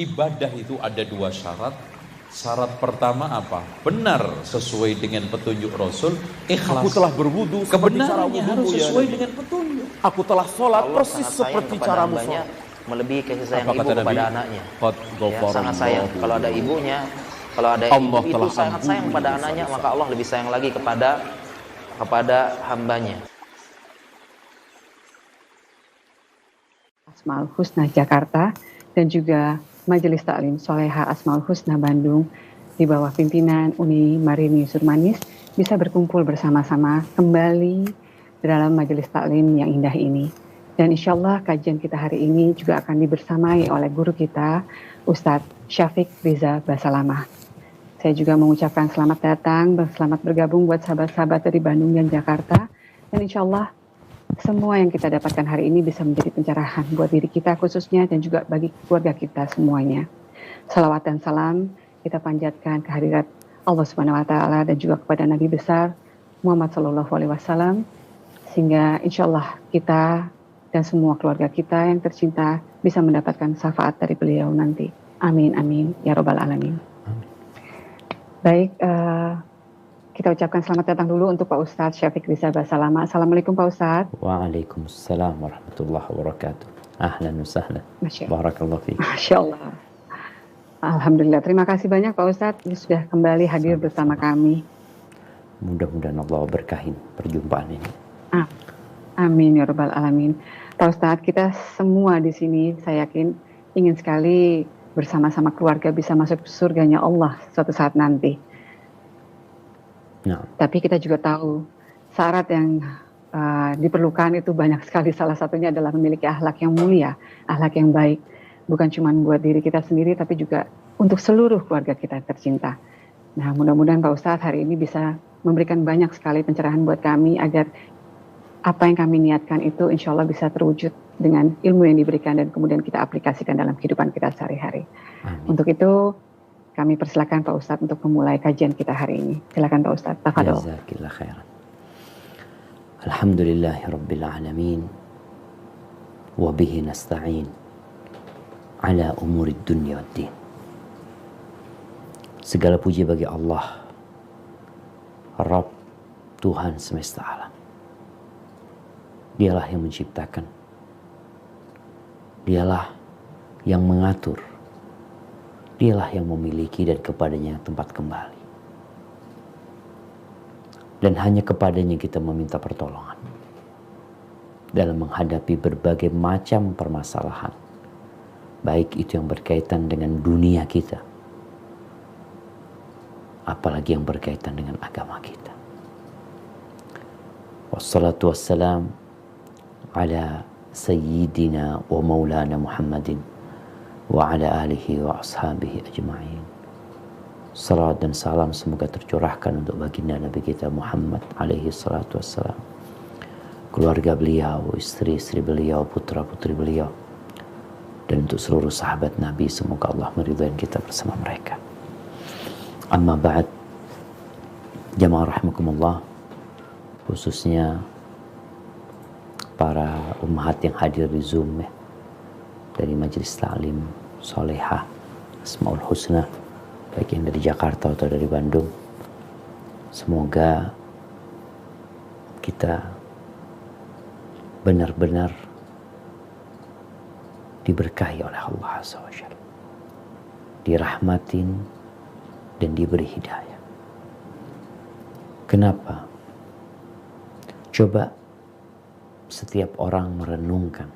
ibadah itu ada dua syarat. Syarat pertama apa? Benar sesuai dengan petunjuk Rasul, ikhlas. Aku telah berwudu seperti cara Kebenarannya harus wudumu, ya sesuai Nabi. dengan petunjuk. Aku telah sholat Allah persis sangat sayang seperti kepada caramu hambanya, sholat. melebihi kasih sayang Apa ibu kata kepada Nabi? anaknya. Qad Ya, ghafarallahu. sangat sayang. Kalau ada ibunya, kalau ada Allah ibu telah itu sangat sayang ampuni pada dosa-dosa. anaknya, maka Allah lebih sayang lagi kepada hambanya. Asmaul Husna Jakarta dan juga Majelis Taklim Soleha Asmaul Husna Bandung di bawah pimpinan Uni Marini Surmanis bisa berkumpul bersama-sama kembali dalam majelis taklim yang indah ini. Dan insya Allah kajian kita hari ini juga akan dibersamai oleh guru kita, Ustadz Syafiq Riza Basalamah. Saya juga mengucapkan selamat datang, selamat bergabung buat sahabat-sahabat dari Bandung dan Jakarta. Dan insya Allah semua yang kita dapatkan hari ini bisa menjadi pencerahan buat diri kita khususnya dan juga bagi keluarga kita semuanya. Salawat dan salam kita panjatkan kehadirat Allah Subhanahu wa taala dan juga kepada Nabi besar Muhammad sallallahu alaihi wasallam sehingga insyaallah kita dan semua keluarga kita yang tercinta bisa mendapatkan syafaat dari beliau nanti. Amin amin ya rabbal alamin. Baik, kita ucapkan selamat datang dulu untuk Pak Ustadz Syafiq Riza Basalamah. Assalamualaikum Pak Ustadz. Waalaikumsalam warahmatullahi wabarakatuh. Ahlan wa sahlan. Barakallahu fiik. Masya Allah. Alhamdulillah, terima kasih banyak Pak Ustadz sudah kembali hadir bersama kami. Mudah-mudahan Allah berkahin perjumpaan ini. Amin ya rabbal alamin. Pak Ustadz, kita semua di sini saya yakin ingin sekali bersama-sama keluarga bisa masuk surganya Allah suatu saat nanti. Nah. Tapi kita juga tahu syarat yang diperlukan itu banyak sekali. Salah satunya adalah memiliki akhlak yang mulia, akhlak yang baik. Bukan cuma buat diri kita sendiri, tapi juga untuk seluruh keluarga kita tercinta. Nah, mudah-mudahan Pak Ustadz hari ini bisa memberikan banyak sekali pencerahan buat kami agar apa yang kami niatkan itu insya Allah bisa terwujud dengan ilmu yang diberikan dan kemudian kita aplikasikan dalam kehidupan kita sehari-hari. Untuk itu kami persilakan Pak Ustadz untuk memulai kajian kita hari ini. Silakan Pak Ustadz. Tafadhol. Jazakillah khairan. Alhamdulillahirabbil alamin. Wa bihi nasta'in ala umurid dunya waddin. Segala puji bagi Allah, Rabb, Tuhan semesta alam. Dialah yang menciptakan, dialah yang mengatur, dialah yang memiliki dan kepadanya tempat kembali. Dan hanya kepadanya kita meminta pertolongan dalam menghadapi berbagai macam permasalahan, baik itu yang berkaitan dengan dunia kita, apalagi yang berkaitan dengan agama kita. Wassalatu wassalam ala sayyidina wa maulana Muhammadin wa ala alihi wa ashabihi ajma'in. Salat dan salam semoga tercurahkan untuk baginda Nabi kita Muhammad alaihi salatu wassalam, keluarga beliau, istri-istri beliau, putra-putri beliau, dan untuk seluruh sahabat Nabi, semoga Allah meridhai kita bersama mereka. Amma ba'd, jamaah rahimakumullah, khususnya para ummahat yang hadir di Zoom ya, dari Majelis Taklim Soleha Asmaul Husna, baik yang dari Jakarta atau dari Bandung. Semoga kita benar-benar diberkahi oleh Allah Azza wa Jalla, dirahmatin dan diberi hidayah. Kenapa? Coba setiap orang merenungkan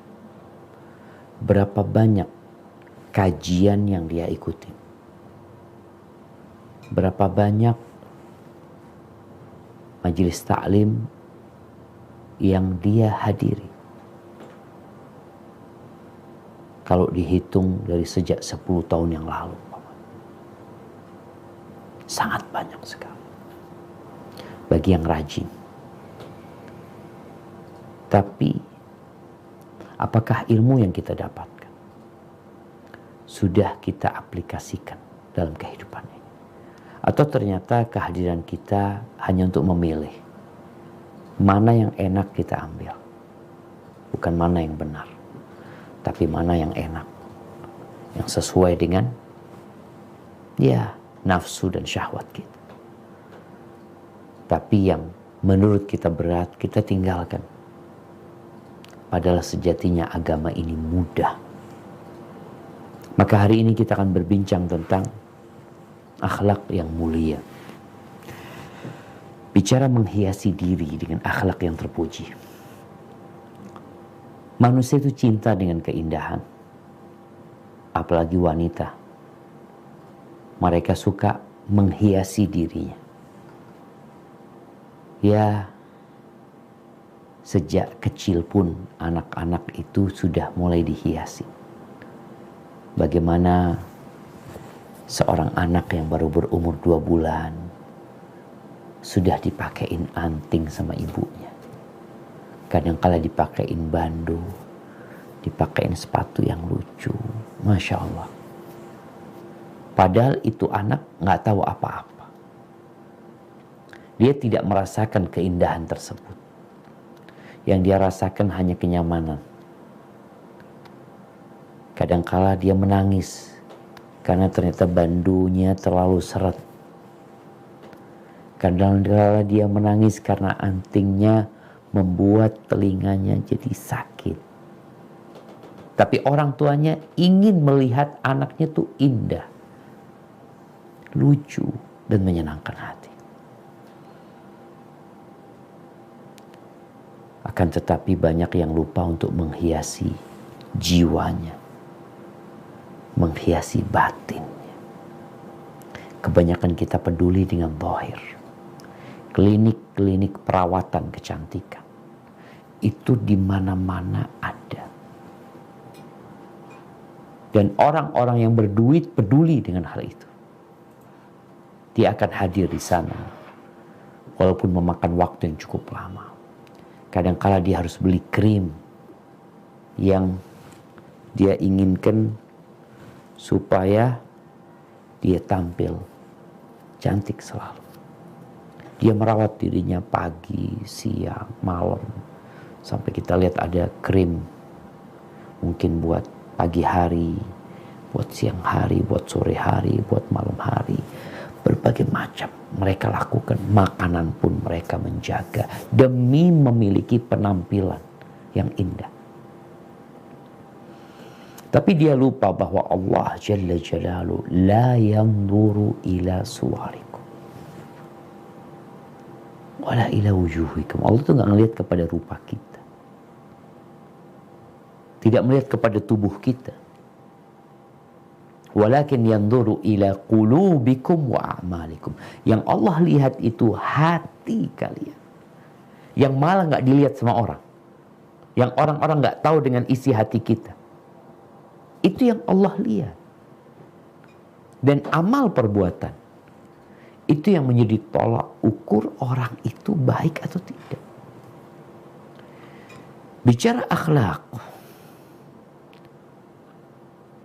berapa banyak kajian yang dia ikuti, berapa banyak majelis taklim yang dia hadiri. Kalau dihitung dari sejak 10 tahun yang lalu, sangat banyak sekali bagi yang rajin. Tapi apakah ilmu yang kita dapatkan sudah kita aplikasikan dalam kehidupan ini? Atau ternyata kehadiran kita hanya untuk memilih mana yang enak kita ambil, bukan mana yang benar, tapi mana yang enak, yang sesuai dengan ya nafsu dan syahwat kita. Tapi yang menurut kita berat, kita tinggalkan. Padahal sejatinya agama ini mudah. Maka hari ini kita akan berbincang tentang akhlak yang mulia. Bicara menghiasi diri dengan akhlak yang terpuji. Manusia itu cinta dengan keindahan. Apalagi wanita. Mereka suka menghiasi dirinya. Ya, sejak kecil pun anak-anak itu sudah mulai dihiasi. Bagaimana seorang anak yang baru berumur 2 bulan sudah dipakein anting sama ibunya. Kadang-kala dipakein bandu, dipakein sepatu yang lucu. Masya Allah. Padahal itu anak nggak tahu apa-apa. Dia tidak merasakan keindahan tersebut. Yang dia rasakan hanya kenyamanan. Kadangkala dia menangis karena ternyata bandunya terlalu seret. Kadangkala dia menangis karena antingnya membuat telinganya jadi sakit. Tapi orang tuanya ingin melihat anaknya tuh indah, lucu, dan menyenangkan hati. Akan tetapi banyak yang lupa untuk menghiasi jiwanya, menghiasi batinnya. Kebanyakan kita peduli dengan zahir. Klinik-klinik perawatan kecantikan itu di mana-mana ada. Dan orang-orang yang berduit peduli dengan hal itu. Dia akan hadir di sana walaupun memakan waktu yang cukup lama. Kadang-kala dia harus beli krim yang dia inginkan supaya dia tampil cantik selalu. Dia merawat dirinya pagi, siang, malam. Sampai kita lihat ada krim mungkin buat pagi hari, buat siang hari, buat sore hari, buat malam hari. Berbagai macam mereka lakukan. Makanan pun mereka menjaga demi memiliki penampilan yang indah. Tapi dia lupa bahwa Allah Jalla Jalaluhu la yanzuru ila suwarikum wala ila wujuhikum. Allah itu gak ngelihat kepada rupa kita, tidak melihat kepada tubuh kita. Walakin yanzuru ila qulubikum wa a'malikum. Yang Allah lihat itu hati kalian. Yang malah gak dilihat sama orang. Yang orang-orang gak tahu dengan isi hati kita. Itu yang Allah lihat. Dan amal perbuatan. Itu yang menjadi tolak ukur orang itu baik atau tidak. Bicara akhlak.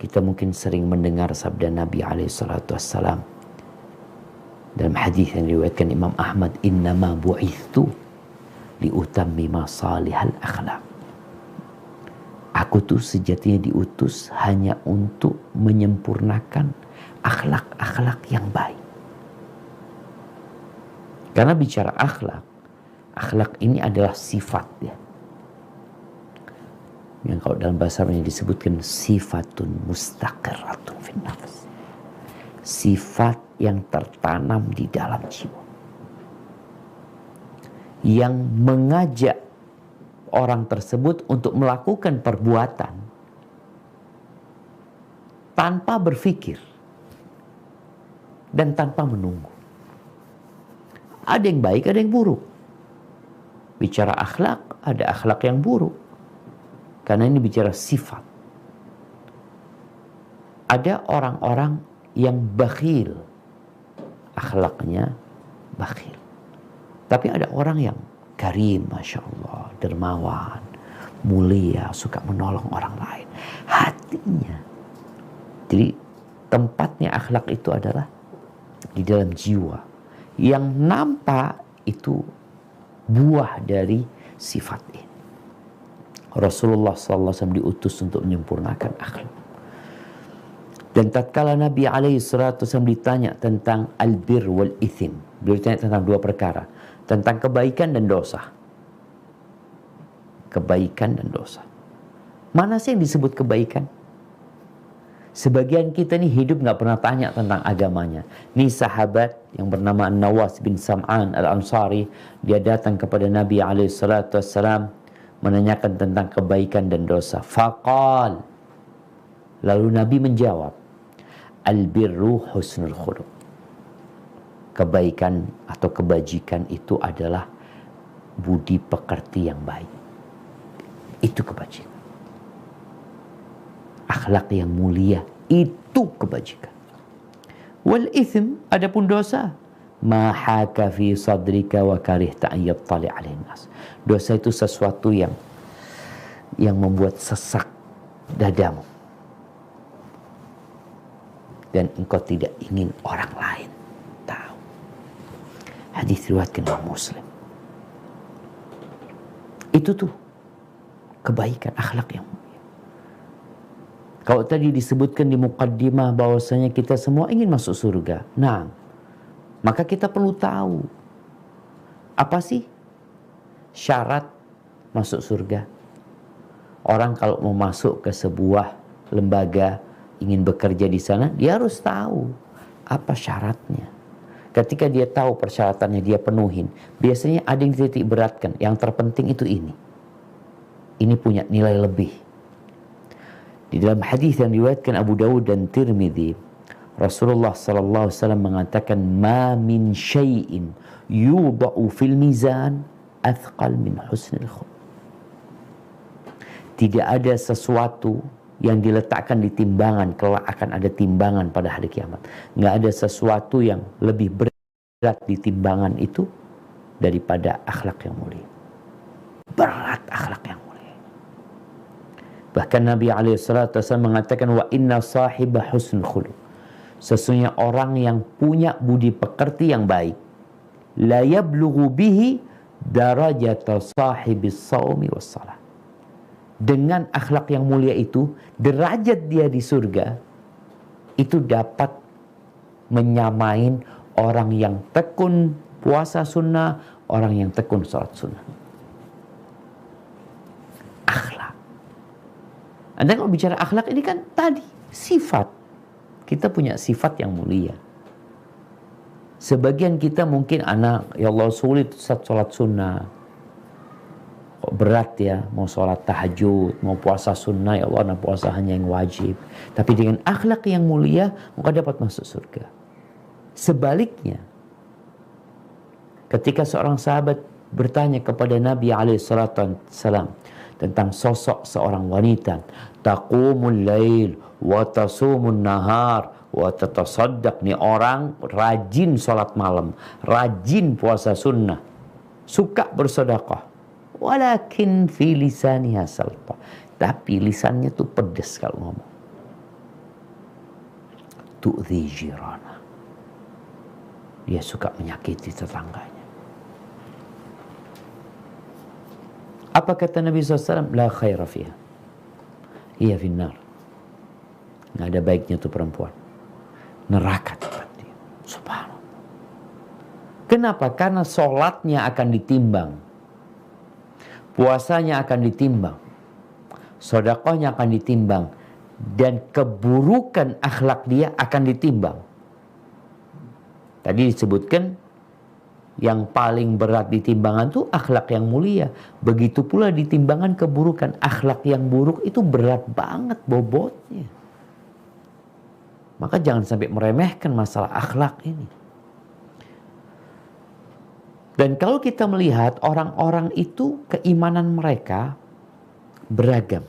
Kita mungkin sering mendengar sabda Nabi SAW dalam hadis yang diriwayatkan Imam Ahmad, innama bu'ithtu liutammima salihal akhlak. Aku tuh sejatinya diutus hanya untuk menyempurnakan akhlak-akhlak yang baik. Karena bicara akhlak, akhlak ini adalah sifat ya. Yang kalau dalam bahasa Arabnya disebutkan sifatun mustaqirratun fin nafs. Sifat yang tertanam di dalam jiwa. Yang mengajak orang tersebut untuk melakukan perbuatan tanpa berpikir dan tanpa menunggu. Ada yang baik, ada yang buruk. Bicara akhlak, ada akhlak yang buruk. Karena ini bicara sifat. Ada orang-orang yang bakhil. Akhlaknya bakhil. Tapi ada orang yang karim, Masya Allah, dermawan, mulia, suka menolong orang lain. Hatinya. Jadi tempatnya akhlak itu adalah di dalam jiwa. Yang nampak itu buah dari sifat ini. Rasulullah SAW diutus untuk menyempurnakan akhlak. Dan tatkala Nabi SAW ditanya tentang albir wal ithim, beliau ditanya tentang dua perkara, tentang kebaikan dan dosa. Kebaikan dan dosa. Mana sih yang disebut kebaikan? Sebagian kita nih hidup nggak pernah tanya tentang agamanya. Nih sahabat yang bernama An-Nawas bin Sam'an Al-Ansari, dia datang kepada Nabi SAW menanyakan tentang kebaikan dan dosa. Faqal, lalu Nabi menjawab, albirru husnul khuluq. Kebaikan atau kebajikan itu adalah budi pekerti yang baik. Itu kebajikan. Akhlak yang mulia itu kebajikan. Wal ithm, adapun dosa, ma haka fi sadrika wa karihta an yattali 'alaihi nas. Dosa itu sesuatu yang membuat sesak dadamu dan engkau tidak ingin orang lain tahu. Hadis riwayatkan Imam Muslim. Itu tuh kebaikan, akhlak yang mulia. Kalau tadi disebutkan di muqaddimah bahwasanya kita semua ingin masuk surga. Nah, maka kita perlu tahu apa sih syarat masuk surga. Orang kalau mau masuk ke sebuah lembaga, ingin bekerja di sana, dia harus tahu apa syaratnya. Ketika dia tahu persyaratannya, dia penuhin. Biasanya ada yang dititik beratkan. Yang terpenting itu ini. Ini punya nilai lebih. Di dalam hadis yang diriwayatkan Abu Dawud dan Tirmidzi, Rasulullah sallallahu alaihi wasallam mengatakan, "Ma min syai'in yudha'u fil mizan athqal min husnil khuluq." Tidak ada sesuatu yang diletakkan di timbangan, kelak akan ada timbangan pada hari kiamat. Nggak ada sesuatu yang lebih berat di timbangan itu daripada akhlak yang mulia. Berat akhlak yang mulia. Bahkan Nabi SAW mengatakan, wa inna sahibah husnul khuluq. Sesungguhnya orang yang punya budi pekerti yang baik, la yablughu bihi darajata sahibis saumi was salah. Dengan akhlak yang mulia itu, derajat dia di surga itu dapat menyamain orang yang tekun puasa sunnah, orang yang tekun salat sunnah. Akhlak. Anda kalau bicara akhlak ini kan tadi sifat. Kita punya sifat yang mulia. Sebagian kita mungkin anak, ya Allah sulit sholat sunnah. Kok berat ya mau sholat tahajud, mau puasa sunnah, ya Allah nah puasa hanya yang wajib. Tapi dengan akhlak yang mulia, maka dapat masuk surga. Sebaliknya, ketika seorang sahabat bertanya kepada Nabi SAW tentang sosok seorang wanita, taqumul lail wa tasumun nahar wa tatasaddaq, nih orang rajin sholat malam, rajin puasa sunnah, suka bersedekah, walakin fi lisaniha salta, tapi lisannya tuh pedas kalau ngomong. Tu'dhi jirana, dia suka menyakiti tetangganya. Apa kata Nabi SAW? La khaira fiha, hiya finnar. Nggak ada baiknya tuh perempuan, neraka tempat dia. Subhanallah. Kenapa? Karena sholatnya akan ditimbang, puasanya akan ditimbang, sedekahnya akan ditimbang, dan keburukan akhlak dia akan ditimbang. Tadi disebutkan yang paling berat di timbangan itu akhlak yang mulia. Begitu pula di timbangan keburukan. Akhlak yang buruk itu berat banget bobotnya. Maka jangan sampai meremehkan masalah akhlak ini. Dan kalau kita melihat orang-orang itu, keimanan mereka beragam.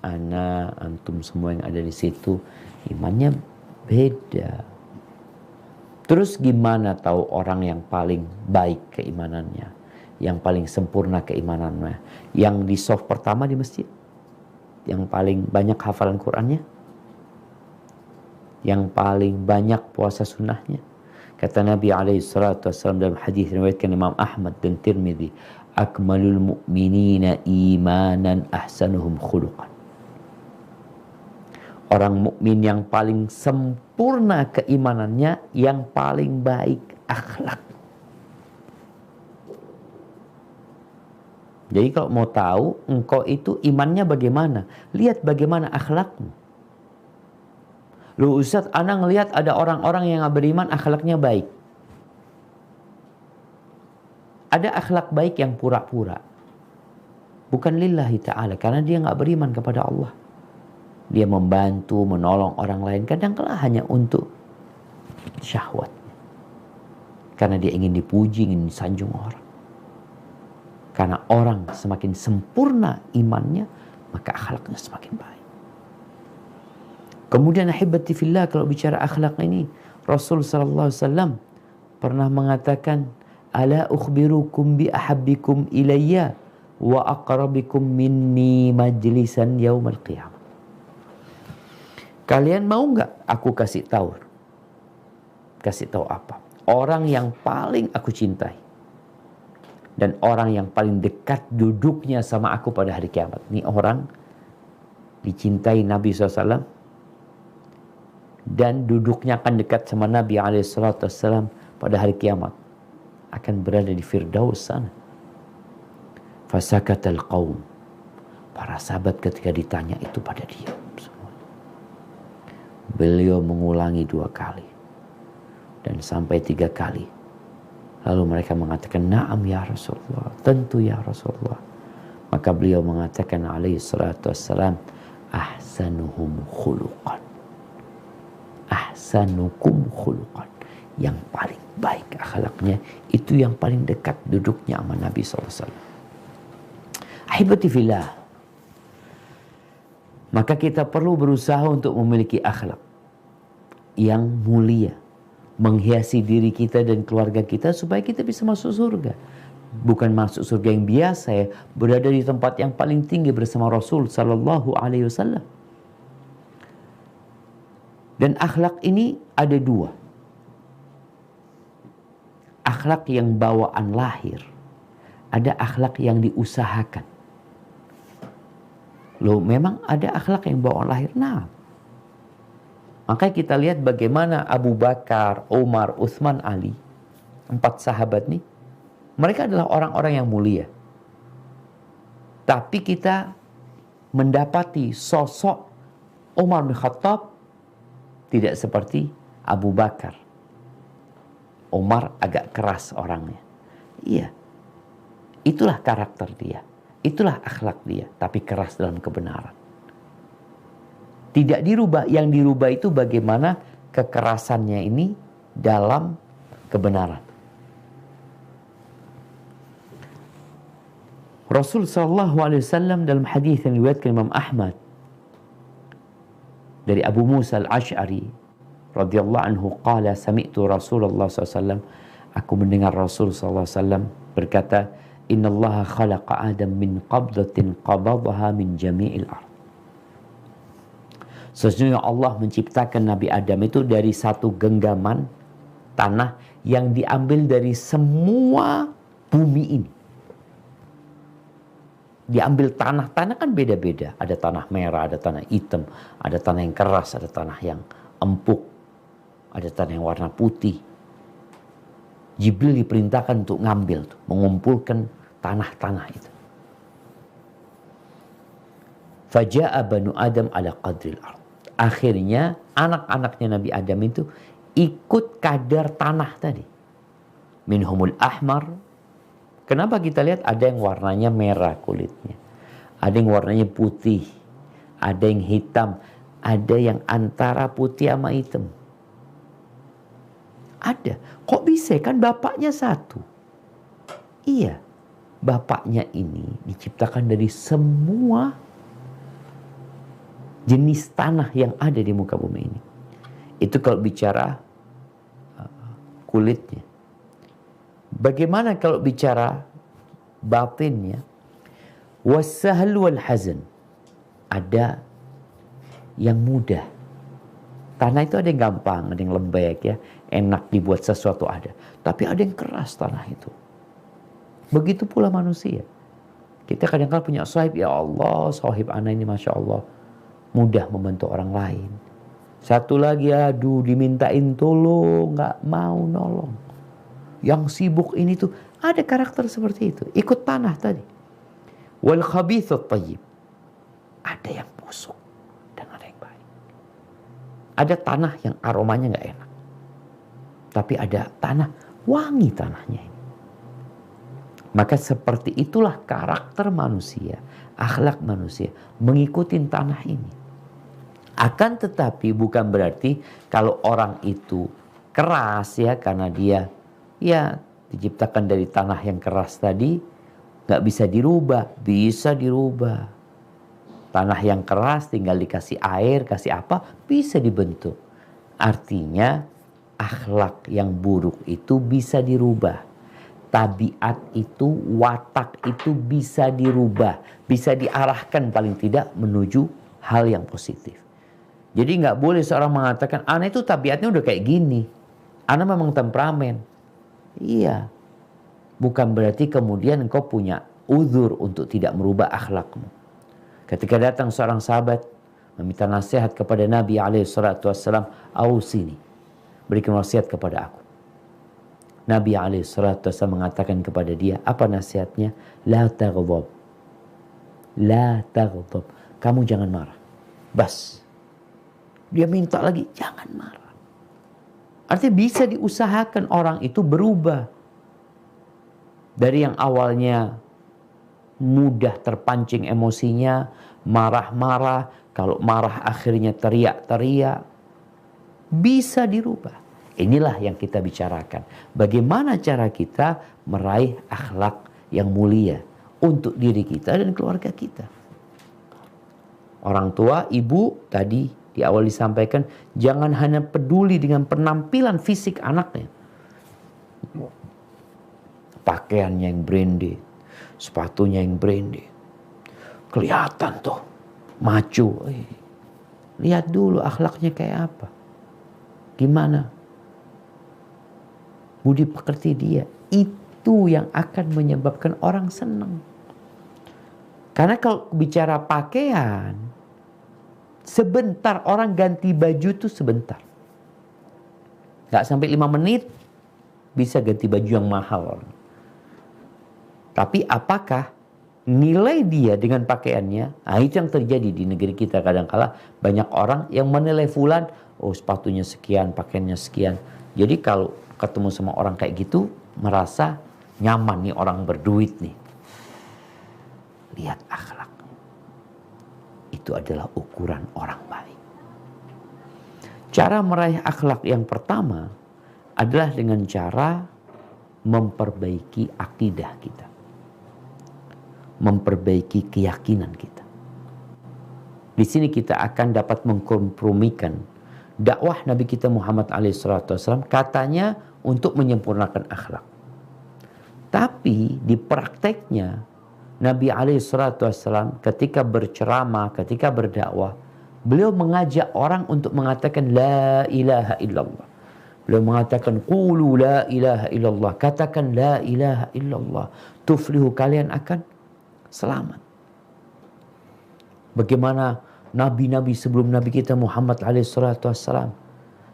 Ana, antum semua yang ada di situ, imannya beda. Terus gimana tahu orang yang paling baik keimanannya, yang paling sempurna keimanannya, yang di soft pertama di masjid, yang paling banyak hafalan Qur'annya, yang paling banyak puasa sunnahnya? Kata Nabi SAW dalam hadis yang diriwayatkan Imam Ahmad dan Tirmidzi, akmalul mu'minina imanan ahsanuhum khuluqan. Orang mukmin yang paling sempurna keimanannya, yang paling baik akhlak. Jadi kalau mau tahu engkau itu imannya bagaimana, lihat bagaimana akhlakmu. Lu Ustaz, ana ngelihat ada orang-orang yang gak beriman akhlaknya baik. Ada akhlak baik yang pura-pura. Bukan lillahi ta'ala, karena dia gak beriman kepada Allah. Dia membantu, menolong orang lain, kadang-kala hanya untuk syahwat. Karena dia ingin dipuji, ingin disanjung orang. Karena orang semakin sempurna imannya, maka akhlaknya semakin baik. Kemudian ahibati fillah, kalau bicara akhlak ini, Rasul sallallahu alaihi wasallam pernah mengatakan, ala ukhbirukum bi ahabbikum ilayya wa aqrabikum minni majlisan yaumal qiyamah. Kalian mau nggak aku kasih tahu? Kasih tahu apa? Orang yang paling aku cintai dan orang yang paling dekat duduknya sama aku pada hari kiamat. Ini orang dicintai Nabi SAW dan duduknya akan dekat sama Nabi SAW pada hari kiamat. Akan berada di Firdaus sana. Fasakatal qaum. Para sahabat ketika ditanya itu pada dia. Beliau mengulangi 2 kali. Dan sampai 3 kali. Lalu mereka mengatakan, na'am ya Rasulullah. Tentu ya Rasulullah. Maka beliau mengatakan alaihi salatu wassalam, ahsanuhum khuluqan. Ahsanukum khuluqan. Yang paling baik akhlaknya, itu yang paling dekat duduknya sama Nabi SAW. Ahibati fillah. Maka kita perlu berusaha untuk memiliki akhlak yang mulia, menghiasi diri kita dan keluarga kita supaya kita bisa masuk surga. Bukan masuk surga yang biasa ya, berada di tempat yang paling tinggi bersama Rasul sallallahu alaihi wasallam. Dan akhlak ini ada 2. Akhlak yang bawaan lahir, ada akhlak yang diusahakan. Loh, memang ada akhlak yang bawaan lahir. Nah, makanya kita lihat bagaimana Abu Bakar, Umar, Utsman, Ali, 4 sahabat nih, mereka adalah orang-orang yang mulia. Tapi kita mendapati sosok Umar bin Khattab tidak seperti Abu Bakar. Umar agak keras orangnya. Iya, itulah karakter dia. Itulah akhlak dia, tapi keras dalam kebenaran. Tidak dirubah, yang dirubah itu bagaimana kekerasannya ini dalam kebenaran. Rasul sallallahu alaihi wasallam dalam hadis yang diriwayatkan Imam Ahmad dari Abu Musa al-Ash'ari radhiyallahu anhu qala sami'tu Rasulullah sallallahu alaihi wasallam, aku mendengar Rasul sallallahu alaihi wasallam berkata, innallaha khalaqa Adam min qabdatin qabadaha min jami'il ard. Sesungguhnya Allah menciptakan Nabi Adam itu dari satu genggaman tanah yang diambil dari semua bumi ini. Diambil tanah-tanah kan beda-beda. Ada tanah merah, ada tanah hitam, ada tanah yang keras, ada tanah yang empuk, ada tanah yang warna putih. Jibril diperintahkan untuk ngambil, mengumpulkan tanah-tanah itu. Faja'a banu Adam ala qadril ard. Akhirnya anak-anaknya Nabi Adam itu ikut kadar tanah tadi. Minhumul ahmar. Kenapa kita lihat ada yang warnanya merah kulitnya, ada yang warnanya putih, ada yang hitam, ada yang antara putih sama hitam. Ada. Kok bisa? Kan bapaknya satu. Iya. Bapaknya ini diciptakan dari semua jenis tanah yang ada di muka bumi ini. Itu kalau bicara kulitnya. Bagaimana kalau bicara batinnya? Wasahl wal hazan. Ada yang mudah. Tanah itu ada yang gampang, ada yang lembek ya, enak dibuat sesuatu ada. Tapi ada yang keras tanah itu. Begitu pula manusia. Kita kadang-kadang punya sahib, ya Allah, sahib ana ini Masya Allah. mudah membantu orang lain. Satu lagi, aduh dimintain tolong, nggak mau nolong. Yang sibuk ini tuh ada karakter seperti itu. Ikut panah tadi. Wal khabithut tayyib. Ada yang busuk dan ada yang baik. Ada tanah yang aromanya nggak enak. Tapi ada tanah, wangi tanahnya ini. Maka seperti itulah karakter manusia, akhlak manusia, mengikuti tanah ini. Akan tetapi bukan berarti kalau orang itu keras ya, karena dia ya diciptakan dari tanah yang keras tadi, nggak bisa dirubah. Bisa dirubah. Tanah yang keras tinggal dikasih air, kasih apa, bisa dibentuk. Artinya akhlak yang buruk itu bisa dirubah. Tabiat itu, watak itu bisa dirubah. Bisa diarahkan paling tidak menuju hal yang positif. Jadi nggak boleh seorang mengatakan, ana itu tabiatnya udah kayak gini. Ana memang temperamen. Iya. Bukan berarti kemudian engkau punya uzur untuk tidak merubah akhlakmu. Ketika datang seorang sahabat meminta nasihat kepada Nabi SAW, "Ausini, berikan wasiat kepada aku." Nabi SAW mengatakan kepada dia, apa nasihatnya? La taghdab. La taghdab. Kamu jangan marah. Bas. Dia minta lagi, jangan marah. Artinya bisa diusahakan orang itu berubah. Dari yang awalnya mudah terpancing emosinya, marah-marah, kalau marah akhirnya teriak-teriak, bisa dirubah. Inilah yang kita bicarakan. Bagaimana cara kita meraih akhlak yang mulia untuk diri kita dan keluarga kita. Orang tua, ibu tadi di awal disampaikan, jangan hanya peduli dengan penampilan fisik anaknya. Pakaiannya yang branded, sepatunya yang branded. Kelihatan tuh, maco. Lihat dulu akhlaknya kayak apa. Gimana? Budi pekerti dia. Itu yang akan menyebabkan orang senang. Karena kalau bicara pakaian, sebentar orang ganti baju tuh sebentar. Gak sampai 5 menit bisa ganti baju yang mahal. Tapi apakah nilai dia dengan pakaiannya? Nah, itu yang terjadi di negeri kita kadang-kala. Banyak orang yang menilai fulan, oh sepatunya sekian, pakaiannya sekian. Jadi kalau ketemu sama orang kayak gitu, merasa nyaman nih orang berduit nih. Lihat akhlak. Itu adalah ukuran orang baik. Cara meraih akhlak yang pertama adalah dengan cara memperbaiki akidah kita. Memperbaiki keyakinan kita. Di sini kita akan dapat mengkompromikan dakwah Nabi kita Muhammad SAW katanya untuk menyempurnakan akhlak. Tapi di prakteknya Nabi SAW ketika berceramah, ketika berdakwah, beliau mengajak orang untuk mengatakan la ilaha illallah. Beliau mengatakan qulu la ilaha illallah, katakan la ilaha illallah, tuflihu, kalian akan selamat. Bagaimana nabi-nabi sebelum Nabi kita Muhammad SAW,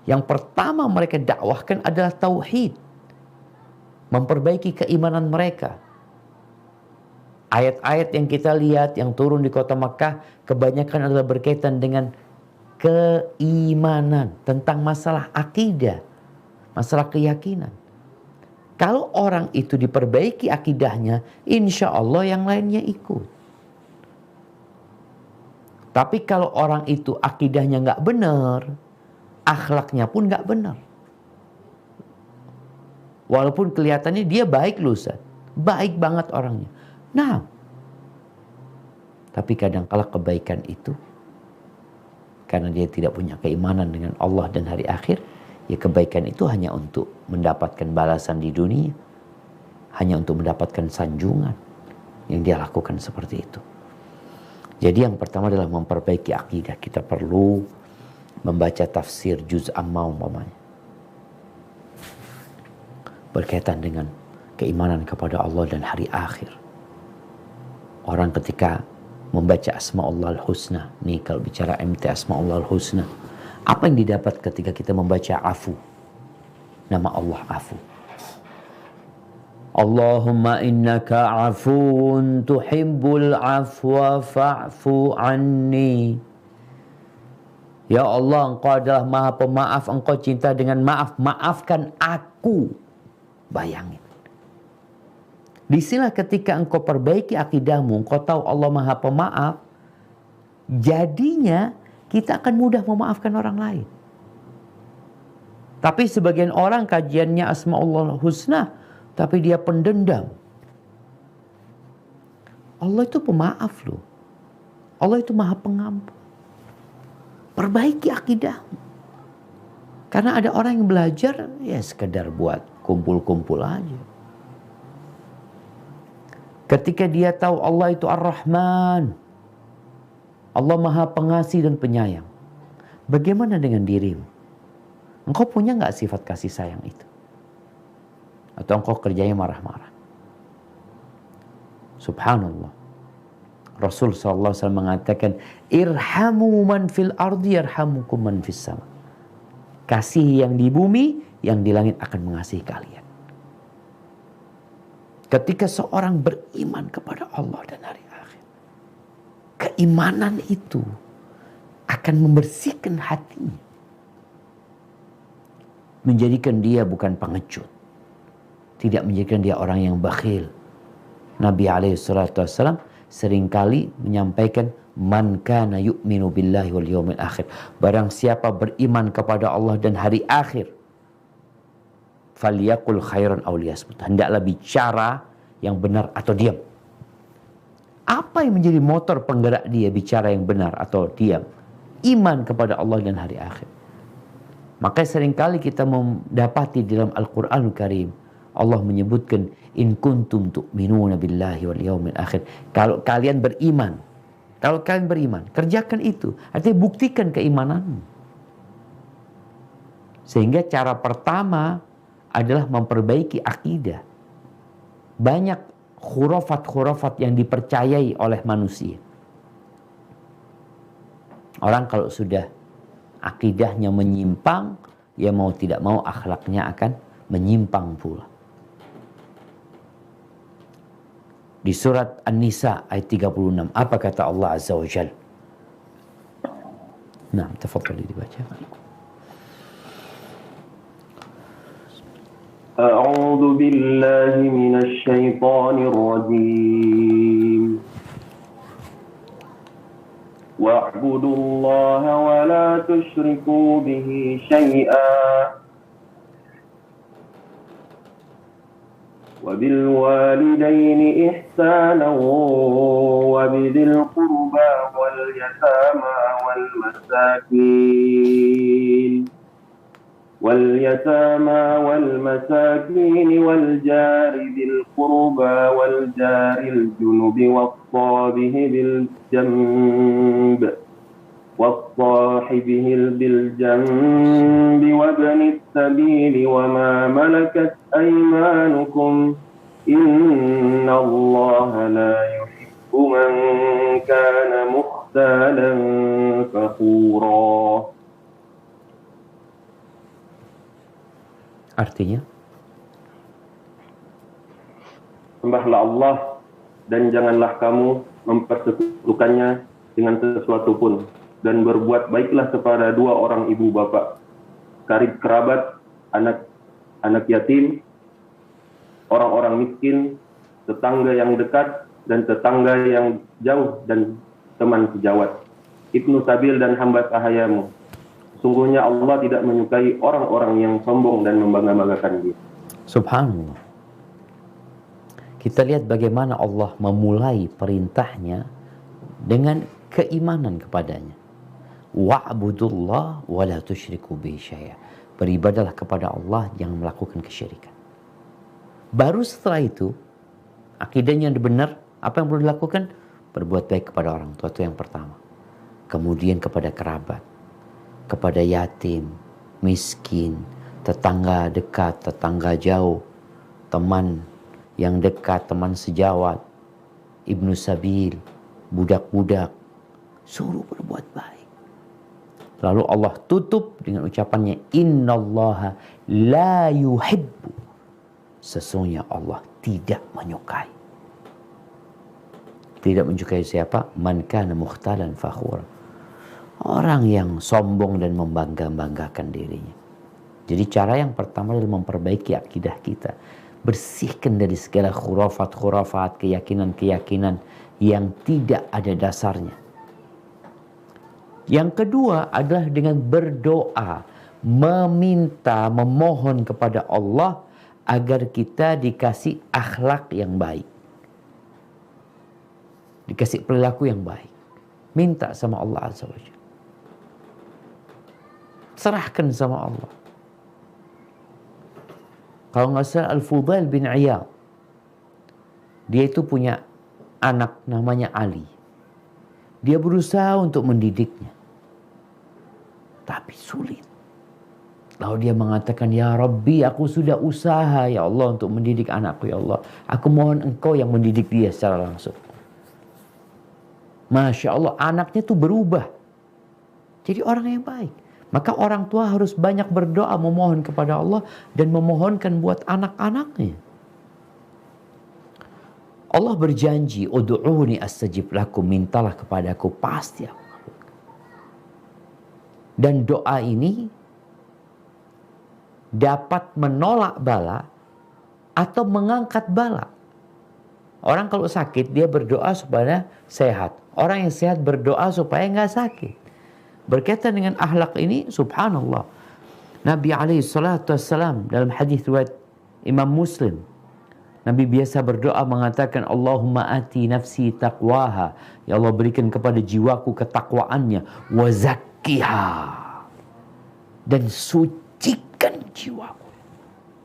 yang pertama mereka dakwahkan adalah tauhid, memperbaiki keimanan mereka. Ayat-ayat yang kita lihat yang turun di kota Makkah kebanyakan adalah berkaitan dengan keimanan, tentang masalah akidah, masalah keyakinan. Kalau orang itu diperbaiki akidahnya, insya Allah yang lainnya ikut. Tapi kalau orang itu akidahnya nggak benar, akhlaknya pun nggak benar. Walaupun kelihatannya dia baik loh Ustaz, baik banget orangnya. Nah, tapi kadang-kala kebaikan itu, karena dia tidak punya keimanan dengan Allah dan hari akhir, ya kebaikan itu hanya untuk mendapatkan balasan di dunia, hanya untuk mendapatkan sanjungan yang dia lakukan seperti itu. Jadi yang pertama adalah memperbaiki akidah. Kita perlu membaca tafsir juz amma umpamanya, berkaitan dengan keimanan kepada Allah dan hari akhir. Orang ketika membaca Asma'ullahul Husna. Nih kalau bicara MT Asma'ullahul Husna, apa yang didapat ketika kita membaca afu? Nama Allah afu. Allahumma innaka afuun tuhibbul afwa fa'fu anni. Ya Allah, Engkau adalah Maha Pemaaf, Engkau cinta dengan maaf, maafkan aku. Bayangin. Disinilah ketika engkau perbaiki akidahmu, engkau tahu Allah Maha Pemaaf, jadinya kita akan mudah memaafkan orang lain. Tapi sebagian orang kajiannya Asma'ullahul Husna, tapi dia pendendam. Allah itu pemaaf loh. Allah itu Maha Pengampun. Perbaiki akidahmu. Karena ada orang yang belajar ya sekedar buat kumpul-kumpul aja. Ketika dia tahu Allah itu Ar-Rahman, Allah Maha Pengasih dan Penyayang, bagaimana dengan dirimu? Engkau punya nggak sifat kasih sayang itu? Atau engkau kerjanya marah-marah? Subhanallah. Rasul SAW mengatakan, irhamu man fil ardi yarhamukum man fis sama. Kasih yang di bumi, yang di langit akan mengasihi kalian. Ketika seorang beriman kepada Allah dan hari akhir, keimanan itu akan membersihkan hatinya. Menjadikan dia bukan pengecut. Tidak menjadikan dia orang yang bakhil. Nabi SAW seringkali menyampaikan, man kana yu'minu billahi wal yawmil akhir. Barang siapa beriman kepada Allah dan hari akhir, falyaqul khairan aw liyasmut. Hendaklah bicara yang benar atau diam. Apa yang menjadi motor penggerak dia bicara yang benar atau diam? Iman kepada Allah dan hari akhir. Maka seringkali kita mendapati dalam Al-Quranul Karim, Allah menyebutkan, in kuntum tu'minuna billahi wal yawmil akhir. Kalau kalian beriman, kerjakan itu. Artinya buktikan keimananmu. Sehingga cara pertama adalah memperbaiki akidah. Banyak khurafat-khurafat yang dipercayai oleh manusia. Orang kalau sudah akidahnya menyimpang, ya mau tidak mau akhlaknya akan menyimpang pula. Di surat An-Nisa ayat 36, apa kata Allah Azza wa Jalla? Nah, tafadhali dibaca. أعوذ بالله من الشيطان الرجيم واعبدوا الله ولا تشركوا به شيئا وبالوالدين إحسانا وبذي القربى واليتامى والمساكين والجار ذي القربى والجار الجنب والصاحبه بالجنب وابن السبيل وما ملكت أيمانكم إن الله لا يحب من كان مختالا فخورا. Artinya, sembahlah Allah dan janganlah kamu mempersekutukannya dengan sesuatu pun, dan berbuat baiklah kepada dua orang ibu bapa, karib kerabat, anak yatim, orang-orang miskin, tetangga yang dekat dan tetangga yang jauh, dan teman sejawat, ibnu sabil dan hamba sahayamu. Sungguhnya Allah tidak menyukai orang-orang yang sombong dan membangga-banggakan dia. Subhanallah. Kita lihat bagaimana Allah memulai perintahnya dengan keimanan kepadanya. Wa'budullah wa la tusyriku bihi syai'a. Beribadalah kepada Allah, jangan melakukan kesyirikan. Baru setelah itu, akidahnya yang benar, apa yang perlu dilakukan? Berbuat baik kepada orang tua, itu yang pertama. Kemudian kepada kerabat, kepada yatim, miskin, tetangga dekat, tetangga jauh, teman yang dekat, teman sejawat, ibnu sabil, budak-budak, suruh berbuat baik. Lalu Allah tutup dengan ucapannya, innallaha la yuhibbu, sesungguhnya Allah tidak menyukai. Tidak menyukai siapa? Man kana mukhtalan fakhura, orang yang sombong dan membangga-banggakan dirinya. Jadi cara yang pertama adalah memperbaiki akidah kita. Bersihkan dari segala khurafat-khurafat, keyakinan-keyakinan yang tidak ada dasarnya. Yang kedua adalah dengan berdoa, meminta, memohon kepada Allah agar kita dikasih akhlak yang baik. Dikasih perilaku yang baik. Minta sama Allah Azza wa Jalla. Serahkan sama Allah. Kalau nggak salah Al-Fudail bin Iyad, dia itu punya anak namanya Ali. Dia berusaha untuk mendidiknya, tapi sulit. Lalu dia mengatakan, ya Rabbi, aku sudah usaha ya Allah untuk mendidik anakku ya Allah. Aku mohon engkau yang mendidik dia secara langsung. Masya Allah, anaknya itu berubah. Jadi orang yang baik. Maka orang tua harus banyak berdoa, memohon kepada Allah dan memohonkan buat anak-anaknya. Allah berjanji, ud'uuni astajib lakum, mintalah kepadaku, pasti aku kabulkan. Dan doa ini dapat menolak bala atau mengangkat bala. Orang kalau sakit dia berdoa supaya sehat. Orang yang sehat berdoa supaya nggak sakit. Berkaitan dengan akhlak ini, subhanallah, Nabi SAW dalam hadis riwayat Imam Muslim, Nabi biasa berdoa mengatakan, Allahumma ati nafsi taqwaha, ya Allah berikan kepada jiwaku ketakwaannya, wa zakkiha, dan sucikan jiwaku,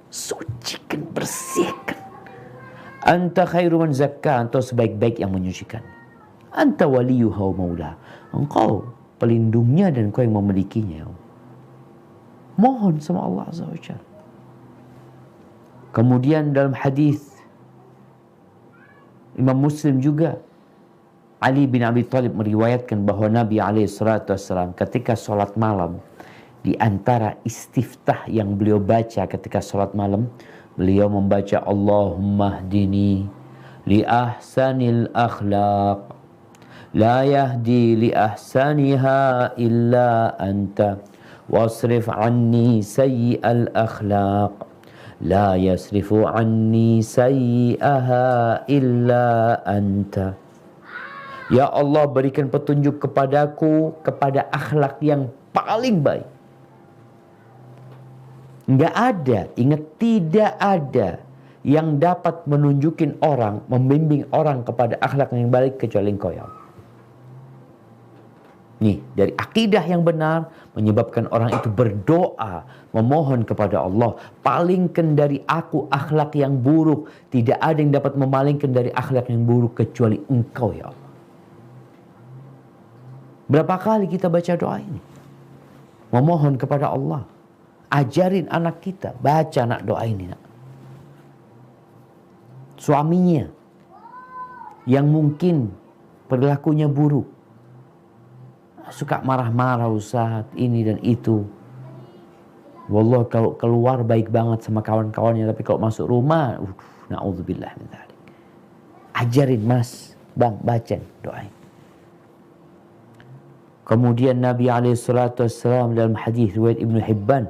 sucikan, bersihkan. Anta khairu man zakka, engkau sebaik-baik yang menyucikan. Anta waliyuha wa maula, engkau pelindungnya dan engkau yang memilikinya. Mohon sama Allah Azza wa Jalla. Kemudian dalam hadis Imam Muslim juga, Ali bin Abi Thalib meriwayatkan bahwa Nabi SAW ketika sholat malam, di antara istiftah yang beliau baca ketika sholat malam, beliau membaca Allahumma hdini li ahsanil akhlaq la yahdi li ahsaniha illa anta wasrif anni sayyi'al akhlaq la yasrifu anni sayyi'aha illa anta. Ya Allah, berikan petunjuk kepadaku kepada akhlak yang paling baik. Enggak ada, ingat, tidak ada yang dapat menunjukin orang, membimbing orang kepada akhlak yang baik kecuali engkau ya Allah. Nih, dari akidah yang benar menyebabkan orang itu berdoa, memohon kepada Allah, palingkan dari aku akhlak yang buruk. Tidak ada yang dapat memalingkan dari akhlak yang buruk kecuali engkau ya Allah. Berapa kali kita baca doa ini? Memohon kepada Allah. Ajarin anak kita, baca nak doa ini nak. Suaminya yang mungkin perilakunya buruk, suka marah-marah Ustaz, ini dan itu. Wallah, kalau keluar baik banget sama kawan-kawannya, tapi kalau masuk rumah, na'udzubillah min dzalik. Ajarin mas, bang, baca doa ini. Kemudian Nabi SAW dalam hadis riwayat Ibnu Hibban,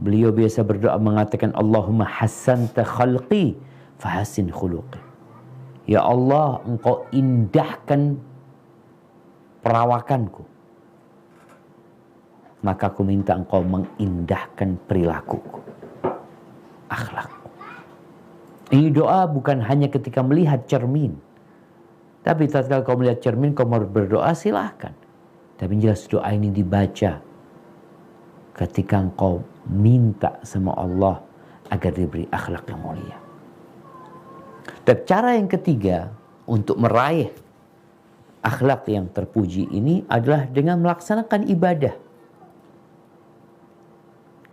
beliau biasa berdoa mengatakan, Allahumma hassanta khalqi fahassin khuluqi. Ya Allah, engkau indahkan perawakanku, maka aku minta engkau mengindahkan perilakuku, akhlakku. Ini doa bukan hanya ketika melihat cermin. Tapi tatkala kau melihat cermin, kau mau berdoa, silahkan. Tapi jelas doa ini dibaca ketika engkau minta sama Allah agar diberi akhlak yang mulia. Dan cara yang ketiga untuk meraih akhlak yang terpuji ini adalah dengan melaksanakan ibadah.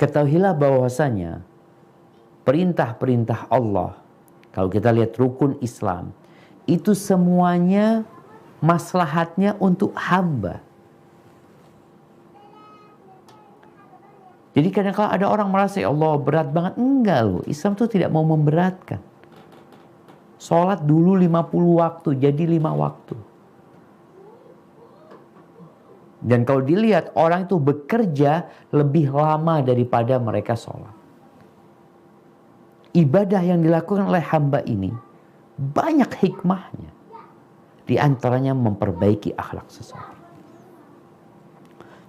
Ketahuilah bahwasanya perintah-perintah Allah, kalau kita lihat rukun Islam, itu semuanya maslahatnya untuk hamba. Jadi kadang-kadang ada orang merasa, ya Allah berat banget. Enggak loh, Islam tuh tidak mau memberatkan. Sholat dulu 50 waktu, jadi 5 waktu. Dan kalau dilihat, orang itu bekerja lebih lama daripada mereka sholat. Ibadah yang dilakukan oleh hamba ini banyak hikmahnya. Di antaranya memperbaiki akhlak seseorang.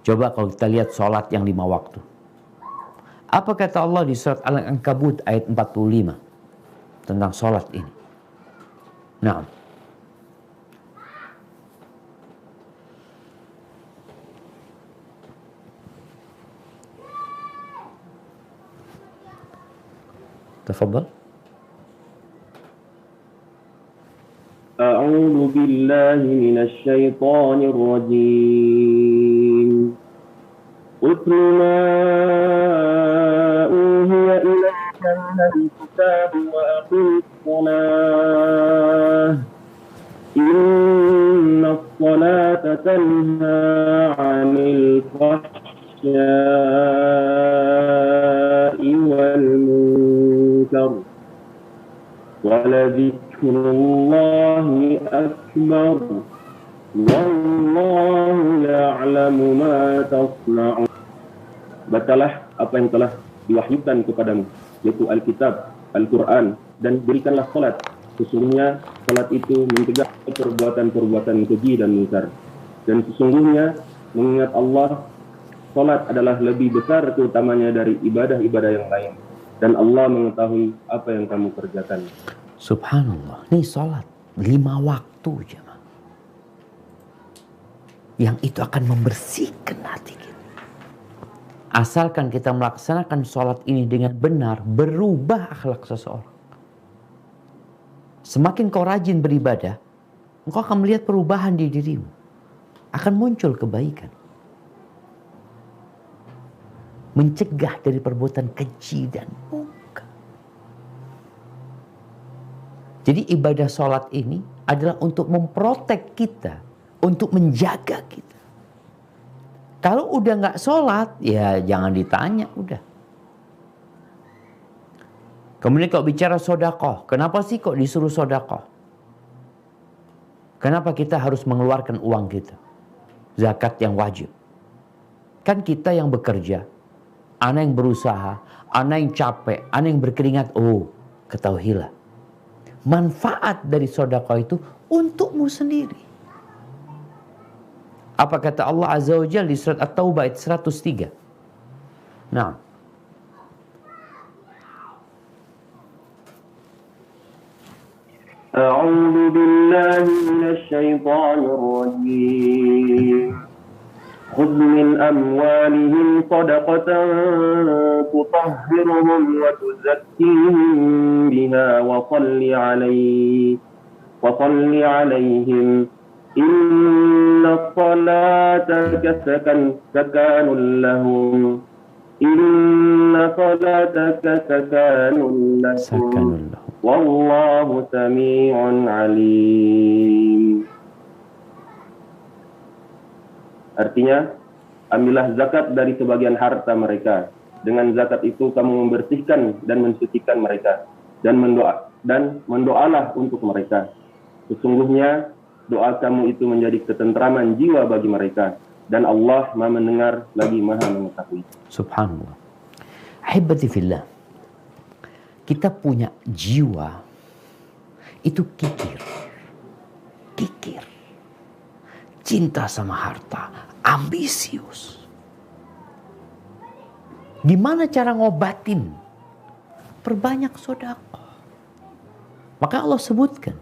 Coba kalau kita lihat sholat yang 5 waktu. Apa kata Allah di surat Al-Ankabut ayat 45 tentang sholat ini? Nah, tafadhal. أعوذ بالله من الشيطان الرجيم اتل ما أوحي إليك من الكتاب وأقم الصلاة إن الصلاة تنهى عن الفحشاء والمنكر ولذكر الله أكبر والله يعلم ما تصنعون. Bacalah apa yang telah diwahyukan kepadamu, yaitu Alkitab, Al-Quran, dan berikanlah salat. Sesungguhnya salat itu mencegah perbuatan-perbuatan keji dan munkar. Dan sesungguhnya mengingat Allah, salat adalah lebih besar keutamanya dari ibadah-ibadah yang lain. Dan Allah mengetahui apa yang kamu kerjakan. Subhanallah, ini salat 5 waktu jemaah. Yang itu akan membersihkan hati kita. Asalkan kita melaksanakan sholat ini dengan benar, berubah akhlak seseorang. Semakin kau rajin beribadah, engkau akan melihat perubahan di dirimu. Akan muncul kebaikan. Mencegah dari perbuatan keji dan munkar. Jadi ibadah sholat ini adalah untuk memprotek kita, untuk menjaga kita. Kalau udah nggak sholat, ya jangan ditanya, udah. Kemudian kalau bicara sodakoh, kenapa sih kok disuruh sodakoh? Kenapa kita harus mengeluarkan uang kita? Zakat yang wajib. Kan kita yang bekerja, ana yang berusaha, ana yang capek, ana yang berkeringat. Oh, ketahuilah. Manfaat dari sodakoh itu untukmu sendiri. Apa kata Allah Azza wa Jalla di surat At-Taubah ayat 103? Nah. A'udzu billahi minasy syaithanir rajim. Khudh min amwalihim shadaqatan tutahhiruhum wa tuzakkihim biha wa salli 'alaihim. Inna salataka sakanun lahum. Inna salataka sakanun lahum. Wallahu sami'un alim. Artinya, ambillah zakat dari sebagian harta mereka. Dengan zakat itu kamu membersihkan dan mensucikan mereka. Dan mendoalah untuk mereka. Sesungguhnya doa kamu itu menjadi ketentraman jiwa bagi mereka. Dan Allah Maha mendengar lagi Maha mengetahui. Subhanallah. Ahibati fillah. Kita punya jiwa itu kikir. Cinta sama harta. Ambisius. Gimana cara ngobatin? Perbanyak sedekah. Maka Allah sebutkan.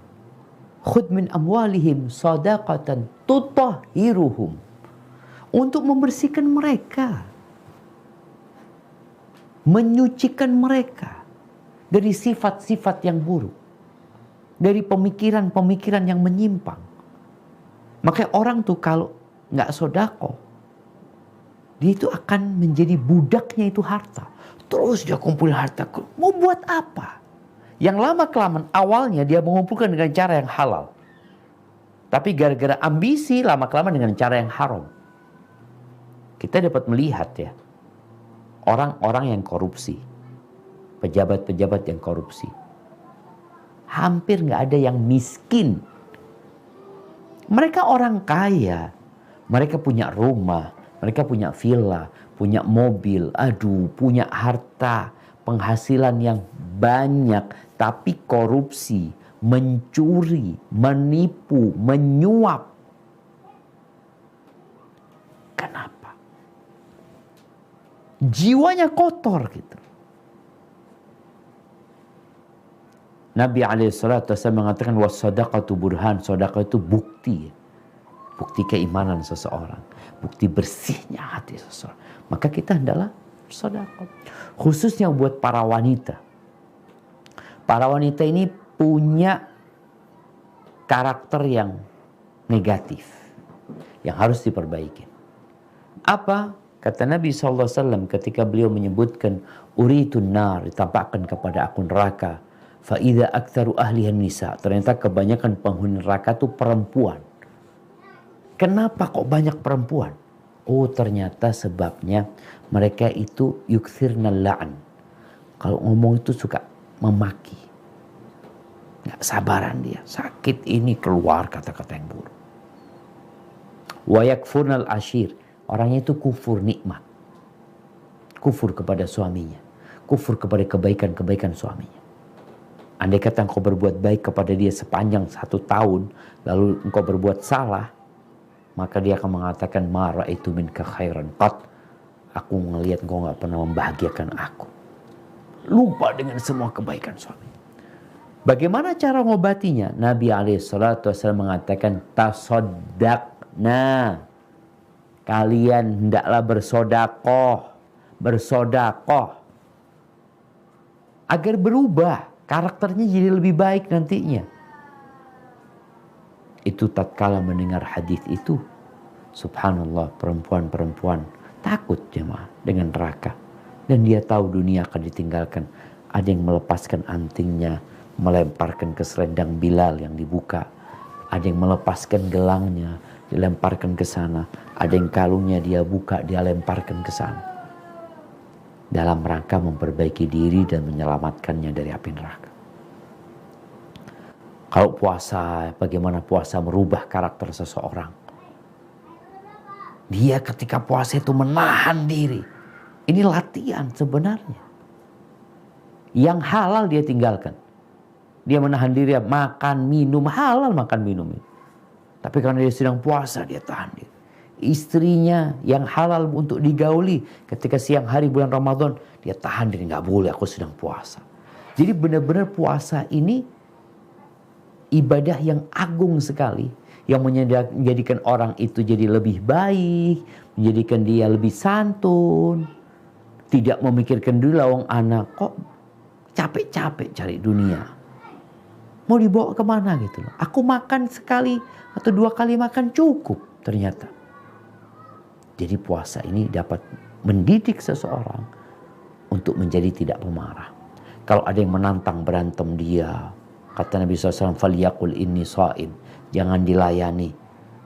Khudh min amwalihim sadaqatan tutahhiruhum. Untuk membersihkan mereka. Menyucikan mereka. Dari sifat-sifat yang buruk. Dari pemikiran-pemikiran yang menyimpang. Makanya orang tuh kalau nggak sedekah, dia itu akan menjadi budaknya itu harta. Terus dia kumpulin harta. Mau buat apa? Yang lama kelamaan awalnya dia mengumpulkan dengan cara yang halal. Tapi gara-gara ambisi lama-kelamaan dengan cara yang haram. Kita dapat melihat ya, orang-orang yang korupsi, pejabat-pejabat yang korupsi, hampir nggak ada yang miskin. Mereka orang kaya, mereka punya rumah, mereka punya villa, punya mobil, punya harta, penghasilan yang banyak, tapi korupsi, mencuri, menipu, menyuap. Kenapa? Jiwanya kotor gitu. Nabi alaihissalatu wassalam mengatakan was-shadaqatu burhan, sedekah itu bukti. Bukti keimanan seseorang, bukti bersihnya hati seseorang. Maka kita hendaklah bersedekah. Khususnya buat para wanita. Para wanita ini punya karakter yang negatif, yang harus diperbaiki. Apa? Kata Nabi SAW ketika beliau menyebutkan uritun nar, ditampakkan kepada aku neraka. Fa'idha aktsaru ahlihan nisa. Ternyata kebanyakan penghuni neraka itu perempuan. Kenapa kok banyak perempuan? Oh, ternyata sebabnya mereka itu yukthirnal la'an. Kalau ngomong itu suka memaki. Nggak sabaran dia. Sakit ini keluar kata-kata yang buruk. Wa yakfurnal ashir. Orangnya itu kufur nikmat. Kufur kepada suaminya. Kufur kepada kebaikan-kebaikan suaminya. Andai kata engkau berbuat baik kepada dia sepanjang 1 tahun, lalu engkau berbuat salah, maka dia akan mengatakan, ma ra'aitu minka khairan qat. Aku melihat engkau gak pernah membahagiakan aku. Lupa dengan semua kebaikan suami. Bagaimana cara mengobatinya? Nabi SAW mengatakan, tasoddaqna. Kalian hendaklah bersodakoh. Agar berubah. Karakternya jadi lebih baik nantinya. Itu tatkala mendengar hadis itu, subhanallah, perempuan-perempuan takut jemaah dengan neraka. Dan dia tahu dunia akan ditinggalkan. Ada yang melepaskan antingnya, melemparkan ke selendang Bilal yang dibuka. Ada yang melepaskan gelangnya, dilemparkan ke sana. Ada yang kalungnya dia buka, dia lemparkan ke sana. Dalam rangka memperbaiki diri dan menyelamatkannya dari api neraka. Kalau puasa, bagaimana puasa merubah karakter seseorang? Dia ketika puasa itu menahan diri. Ini latihan sebenarnya. Yang halal dia tinggalkan. Dia menahan diri, makan, minum, halal makan, minum. Tapi karena dia sedang puasa, dia tahan diri. Istrinya yang halal untuk digauli ketika siang hari bulan Ramadan, dia tahan diri, nggak boleh, aku sedang puasa. Jadi benar-benar puasa ini ibadah yang agung sekali, yang menjadikan orang itu jadi lebih baik, menjadikan dia lebih santun, tidak memikirkan dulu lawang anak kok capek-capek cari dunia, mau dibawa kemana gitu loh. Aku makan sekali atau 2 kali makan cukup ternyata. Jadi puasa ini dapat mendidik seseorang untuk menjadi tidak pemarah. Kalau ada yang menantang berantem dia, kata Nabi SAW, "Falyaqul inni shaim." Jangan dilayani.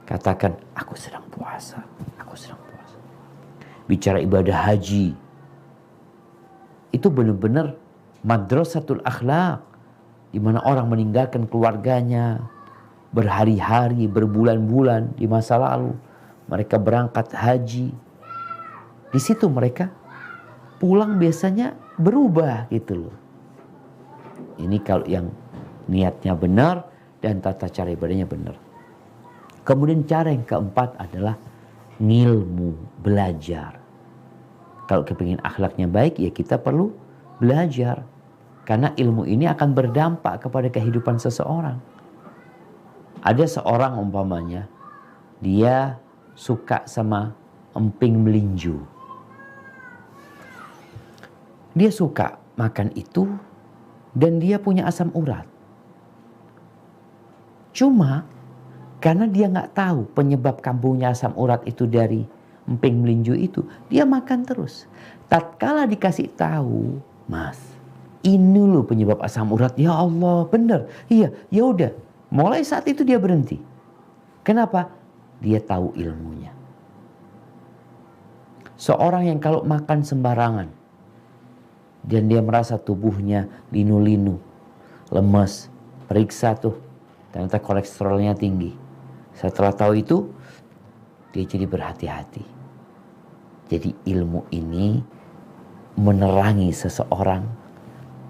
Katakan, aku sedang puasa. Aku sedang puasa. Bicara ibadah haji. Itu benar-benar madrasatul akhlak. Di mana orang meninggalkan keluarganya berhari-hari, berbulan-bulan di masa lalu. Mereka berangkat haji. Di situ mereka pulang biasanya berubah gitu loh. Ini kalau yang niatnya benar dan tata cara ibadahnya benar. Kemudian cara yang keempat adalah ngilmu, belajar. Kalau kepingin akhlaknya baik, ya kita perlu belajar. Karena ilmu ini akan berdampak kepada kehidupan seseorang. Ada seorang umpamanya, dia suka sama emping melinju. Dia suka makan itu dan dia punya asam urat. Cuma karena dia nggak tahu penyebab kambuhnya asam urat itu dari emping melinju itu, dia makan terus. Tatkala dikasih tahu, Mas, ini loh penyebab asam urat. Ya Allah, benar. Iya, ya udah. Mulai saat itu dia berhenti. Kenapa? Dia tahu ilmunya. Seorang yang kalau makan sembarangan dan dia merasa tubuhnya linu-linu, lemes, periksa tuh, ternyata kolesterolnya tinggi. Setelah tahu itu, dia jadi berhati-hati. Jadi ilmu ini menerangi seseorang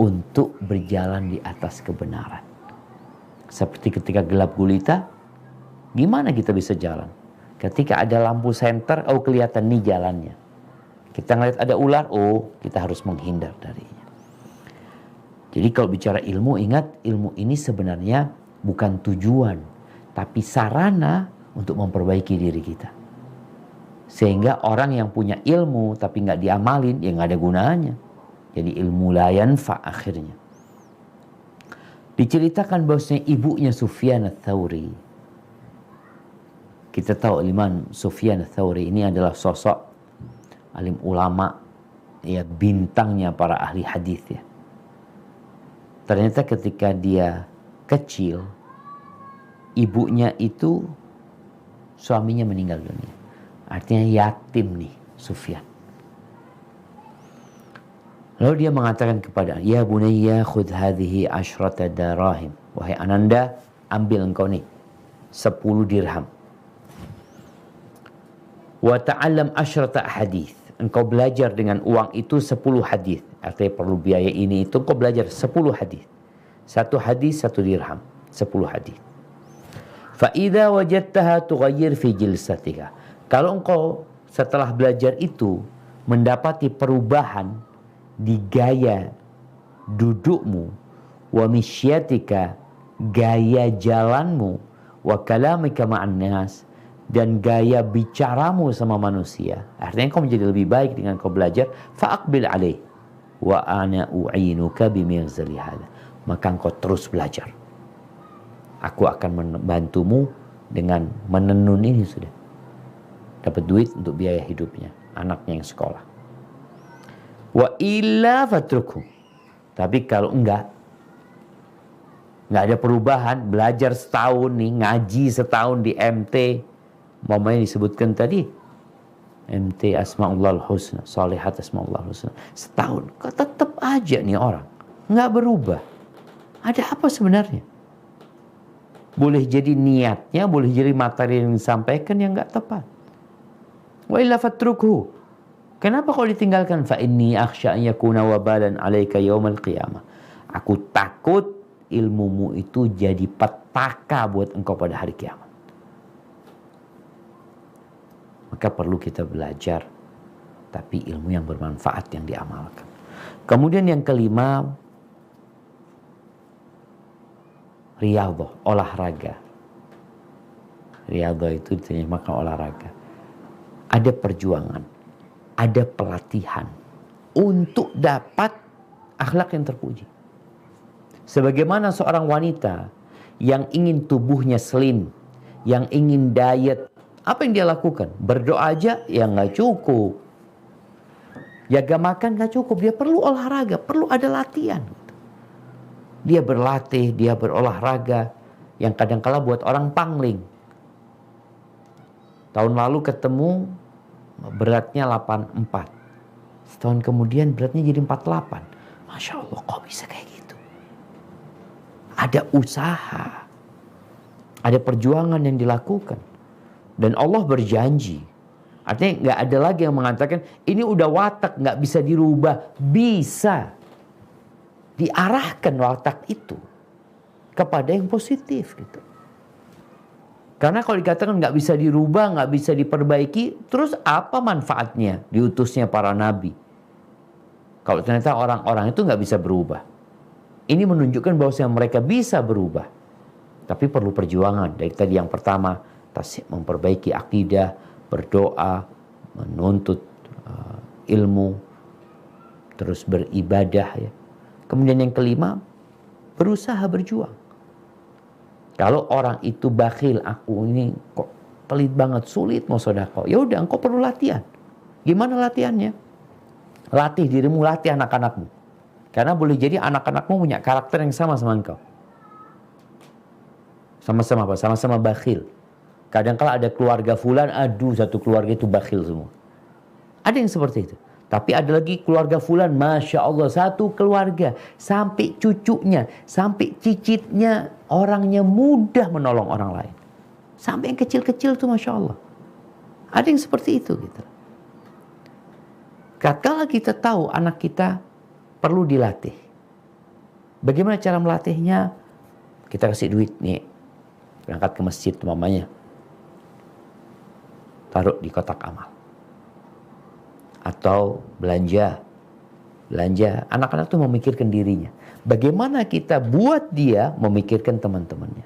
untuk berjalan di atas kebenaran. Seperti ketika gelap gulita, gimana kita bisa jalan? Ketika ada lampu senter, oh kelihatan nih jalannya. Kita ngeliat ada ular, oh kita harus menghindar darinya. Jadi kalau bicara ilmu, ingat ilmu ini sebenarnya bukan tujuan, tapi sarana untuk memperbaiki diri kita. Sehingga orang yang punya ilmu tapi nggak diamalin, ya nggak ada gunanya. Jadi ilmu la yanfa akhirnya. Diceritakan bahwasanya ibunya Sufyan ats-Tsauri. Kita tahu Imam Sufyan ats-Tsauri ini adalah sosok alim ulama, ya bintangnya para ahli hadis ya. Ternyata ketika dia kecil, ibunya itu suaminya meninggal dunia. Artinya yatim nih Sufyan. Lalu dia mengatakan kepada, ya bunayya khudh hadhihi asyrata darahim. Wahai ananda, ambil engkau nih 10 dirham. Wa ta'allam asyrata hadis. Engkau belajar dengan uang itu 10 hadis. Artinya perlu biaya ini itu, engkau belajar 10 hadis. 1 hadis 1 dirham, 10 hadis. Fa idza wajadtaha tughayyir fi jilsatika. Kalau engkau setelah belajar itu mendapati perubahan di gaya dudukmu, wa misyatika, gaya jalanmu, wa kalamika ma'an nas, dan gaya bicaramu sama manusia, artinya engkau menjadi lebih baik dengan kau belajar, fa'aqbil alaih wa ana u'inuka bimighzali hadha. Maka engkau terus belajar. Aku akan membantumu dengan menenun ini sudah. Dapat duit untuk biaya hidupnya, anaknya yang sekolah. Wa illa fatrukhu. Tapi kalau enggak ada perubahan, belajar setahun nih, ngaji setahun di MT, mamanya disebutkan tadi, MT Asma'ullahul Husna, Shalihat Asma'ullahul Husna, setahun, kok tetap aja nih orang, enggak berubah. Ada apa sebenarnya? Boleh jadi niatnya, boleh jadi materi yang disampaikan yang enggak tepat. Wa illa fatrukhu. Kenapa kalau ditinggalkan? Fa inni akhsha an yakuna wabalan 'alaika yaumal qiyamah. Aku takut ilmumu itu jadi petaka buat engkau pada hari kiamat. Maka perlu kita belajar, tapi ilmu yang bermanfaat yang diamalkan. Kemudian yang kelima, riyadhah, olahraga. Riyadhah itu diterjemahkan olahraga. Ada perjuangan, ada pelatihan untuk dapat akhlak yang terpuji. Sebagaimana seorang wanita yang ingin tubuhnya slim, yang ingin diet, apa yang dia lakukan? Berdoa aja ya nggak cukup. Jaga makan nggak cukup, dia perlu olahraga, perlu ada latihan. Dia berlatih, dia berolahraga, yang kadang-kala buat orang pangling. Tahun lalu ketemu beratnya 84. Setahun kemudian beratnya jadi 48. Masya Allah, kok bisa kayak gitu? Ada usaha, ada perjuangan yang dilakukan. Dan Allah berjanji. Artinya gak ada lagi yang mengatakan ini udah watak, gak bisa dirubah. Bisa diarahkan watak itu kepada yang positif gitu. Karena kalau dikatakan nggak bisa dirubah, nggak bisa diperbaiki, terus apa manfaatnya diutusnya para nabi? Kalau ternyata orang-orang itu nggak bisa berubah. Ini menunjukkan bahwa mereka bisa berubah. Tapi perlu perjuangan. Dari tadi yang pertama, memperbaiki akidah, berdoa, menuntut ilmu, terus beribadah ya. Kemudian yang kelima, berusaha berjuang. Kalau orang itu bakhil, aku ini kok pelit banget, sulit mau sedekah. Ya udah, engkau perlu latihan. Gimana latihannya? Latih dirimu, latih anak-anakmu. Karena boleh jadi anak-anakmu punya karakter yang sama engkau. Sama-sama apa? Sama-sama bakhil. Kadang-kala ada keluarga fulan, aduh satu keluarga itu bakhil semua. Ada yang seperti itu. Tapi ada lagi keluarga fulan, Masya Allah, satu keluarga, sampai cucunya, sampai cicitnya, orangnya mudah menolong orang lain. Sampai yang kecil-kecil tuh Masya Allah. Ada yang seperti itu gitu. Kadang-kala kita tahu anak kita perlu dilatih. Bagaimana cara melatihnya? Kita kasih duit nih, berangkat ke masjid mamanya, taruh di kotak amal. Atau belanja. Anak-anak tuh memikirkan dirinya. Bagaimana kita buat dia memikirkan teman-temannya.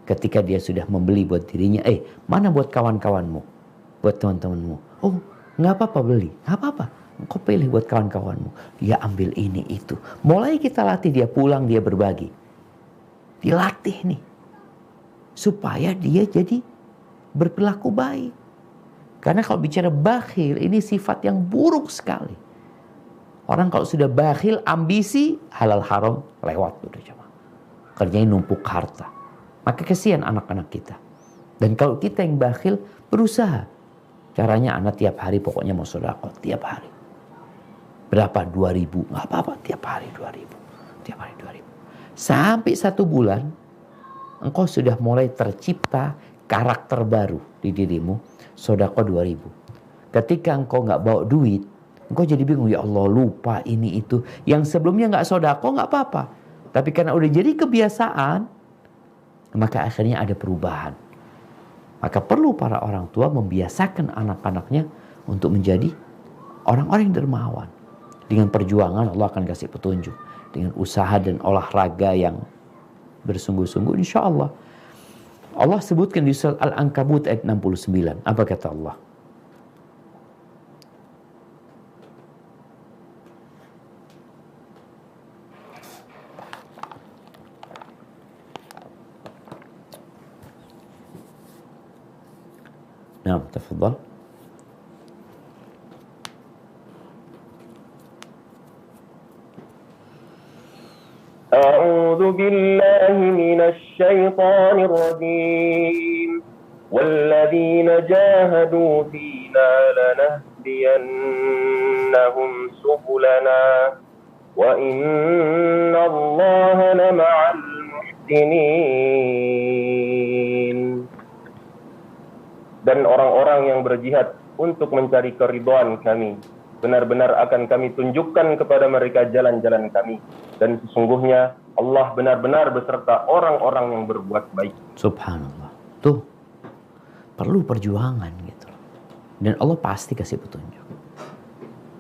Ketika dia sudah membeli buat dirinya, mana buat kawan-kawanmu, buat teman-temanmu. Oh, nggak apa-apa beli, nggak apa-apa. Engkau pilih buat kawan-kawanmu. Dia ambil ini itu. Mulai kita latih dia pulang, dia berbagi. Dilatih nih. Supaya dia jadi berperilaku baik. Karena kalau bicara bakhil, ini sifat yang buruk sekali. Orang kalau sudah bakhil, ambisi, halal haram, lewat udah coba. Kerjanya numpuk harta. Maka kesian anak-anak kita. Dan kalau kita yang bakhil, berusaha. Caranya anak tiap hari pokoknya mau sedekah, tiap hari. Berapa? 2.000. Nggak apa-apa, tiap hari 2.000. Tiap hari 2.000. Sampai 1 bulan, engkau sudah mulai tercipta karakter baru di dirimu. Sedekah 2.000. Ketika engkau nggak bawa duit, engkau jadi bingung, ya Allah lupa ini itu. Yang sebelumnya nggak sedekah nggak apa-apa, tapi karena udah jadi kebiasaan, maka akhirnya ada perubahan. Maka perlu para orang tua membiasakan anak-anaknya untuk menjadi orang-orang yang dermawan. Dengan perjuangan Allah akan kasih petunjuk. Dengan usaha dan olahraga yang bersungguh-sungguh, insya Allah. Allah sebutkan di surat Al-Ankabut ayat 69. Apa kata Allah? Nah, tafadhal. أعوذ بالله من الشيطان الرجيم والذين جاهدوا فينا لنهدينهم سبلنا وإن الله لمع المحسنين. Dan orang-orang yang berjihad untuk mencari keridhaan kami, benar-benar akan kami tunjukkan kepada mereka jalan-jalan kami. Dan sesungguhnya Allah benar-benar beserta orang-orang yang berbuat baik. Subhanallah. Tuh, perlu perjuangan gitu. Dan Allah pasti kasih petunjuk.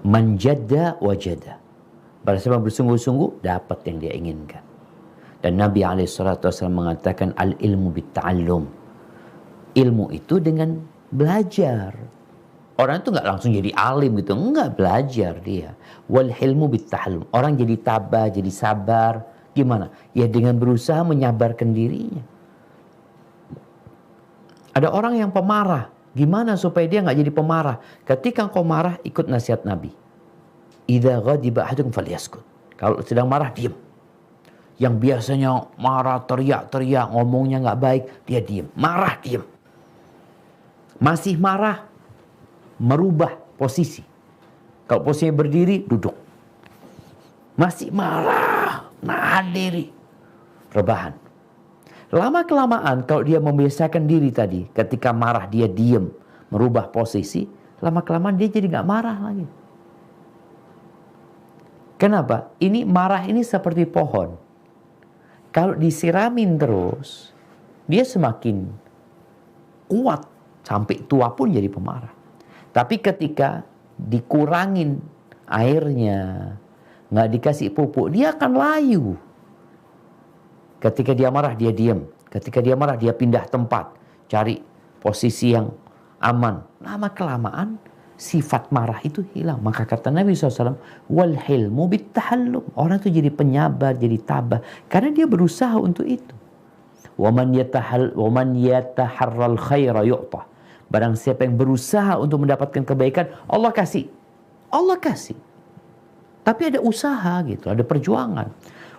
Man jadda wajada. Barang siapa bersungguh-sungguh, dapat yang dia inginkan. Dan Nabi SAW mengatakan, al-ilmu bitta'allum. Ilmu itu dengan belajar. Orang itu nggak langsung jadi alim gitu, nggak, belajar dia. Wal hilmu bitta'allum. Orang jadi tabah, jadi sabar. Gimana? Ya dengan berusaha menyabarkan dirinya. Ada orang yang pemarah. Gimana supaya dia nggak jadi pemarah? Ketika engkau marah, ikut nasihat Nabi. Idza ghadiba ahadukum falyaskut. Kalau sedang marah, diam. Yang biasanya marah, teriak-teriak, ngomongnya nggak baik, dia diam. Marah, diam. Masih marah, merubah posisi. Kalau posisinya berdiri, duduk. Masih marah, nahan diri, rebahan. Lama-kelamaan kalau dia membiasakan diri tadi, ketika marah dia diam, merubah posisi, lama-kelamaan dia jadi nggak marah lagi. Kenapa? Ini marah ini seperti pohon. Kalau disiramin terus, dia semakin kuat, sampai tua pun jadi pemarah. Tapi ketika dikurangin airnya, nggak dikasih pupuk, dia akan layu. Ketika dia marah, dia diam. Ketika dia marah, dia pindah tempat. Cari posisi yang aman. Lama-kelamaan, sifat marah itu hilang. Maka kata Nabi SAW, wal hilmu bittahallum. Orang itu jadi penyabar, jadi tabah. Karena dia berusaha untuk itu. Waman yataharral khaira yu'tah. Barang siapa yang berusaha untuk mendapatkan kebaikan, Allah kasih. Allah kasih. Tapi ada usaha gitu, ada perjuangan.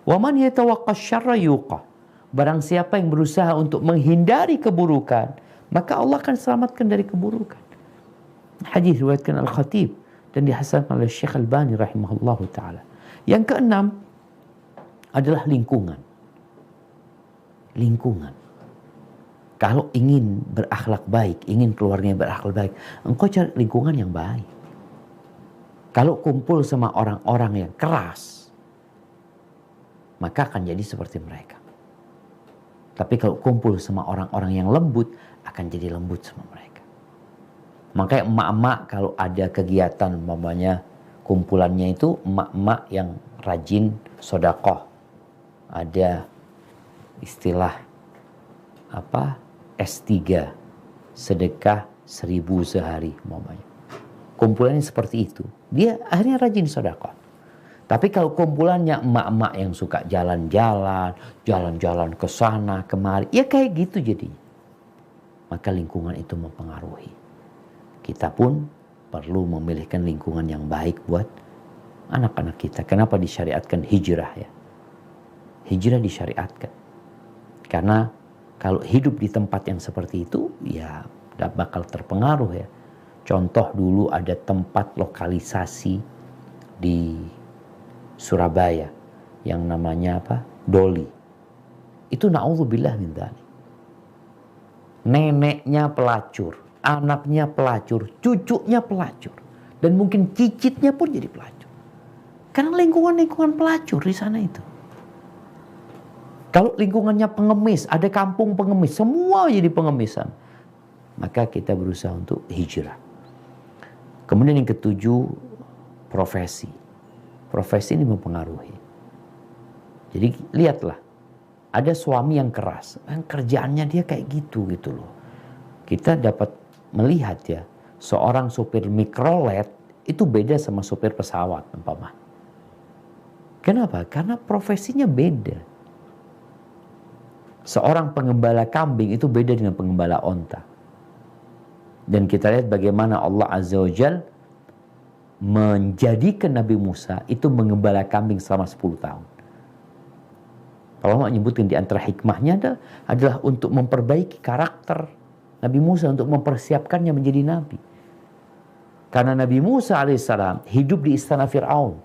Wa man yatawaqqas syarra yuqa. Barang siapa yang berusaha untuk menghindari keburukan, maka Allah akan selamatkan dari keburukan. Hadis riwayatkan Al-Khatib dan dihasankan oleh Syekh Albani rahimahullahu taala. Yang keenam adalah lingkungan. Lingkungan. Kalau ingin berakhlak baik, ingin keluarganya berakhlak baik, engkau cari lingkungan yang baik. Kalau kumpul sama orang-orang yang keras, maka akan jadi seperti mereka. Tapi kalau kumpul sama orang-orang yang lembut, akan jadi lembut sama mereka. Makanya emak-emak kalau ada kegiatan, umpamanya kumpulannya itu emak-emak yang rajin sedekah. Ada istilah S3, sedekah 1000 sehari umpamanya. Kumpulannya seperti itu. Dia akhirnya rajin sedekah. Tapi kalau kumpulannya emak-emak yang suka jalan-jalan ke sana kemari, ya kayak gitu jadinya. Maka lingkungan itu mempengaruhi. Kita pun perlu memilihkan lingkungan yang baik buat anak-anak kita. Kenapa disyariatkan hijrah ya? Hijrah disyariatkan. Karena kalau hidup di tempat yang seperti itu, ya bakal terpengaruh ya. Contoh dulu ada tempat lokalisasi di Surabaya yang namanya Doli. Itu na'udzubillah min dzalik. Neneknya pelacur, anaknya pelacur, cucunya pelacur, dan mungkin cicitnya pun jadi pelacur. Karena lingkungan pelacur di sana itu. Kalau lingkungannya pengemis, ada kampung pengemis, semua jadi pengemisan. Maka kita berusaha untuk hijrah. Kemudian yang ketujuh, profesi. Profesi ini mempengaruhi. Jadi lihatlah, ada suami yang keras, kerjaannya dia kayak gitu loh. Kita dapat melihat ya, seorang supir mikrolet itu beda sama supir pesawat, umpama. Kenapa? Karena profesinya beda. Seorang pengembala kambing itu beda dengan pengembala onta. Dan kita lihat bagaimana Allah Azza wa Jal menjadikan Nabi Musa itu mengembala kambing selama 10 tahun. Allah menyebutkan di antara hikmahnya adalah untuk memperbaiki karakter Nabi Musa, untuk mempersiapkannya menjadi Nabi. Karena Nabi Musa alaihissalam hidup di istana Fir'aun.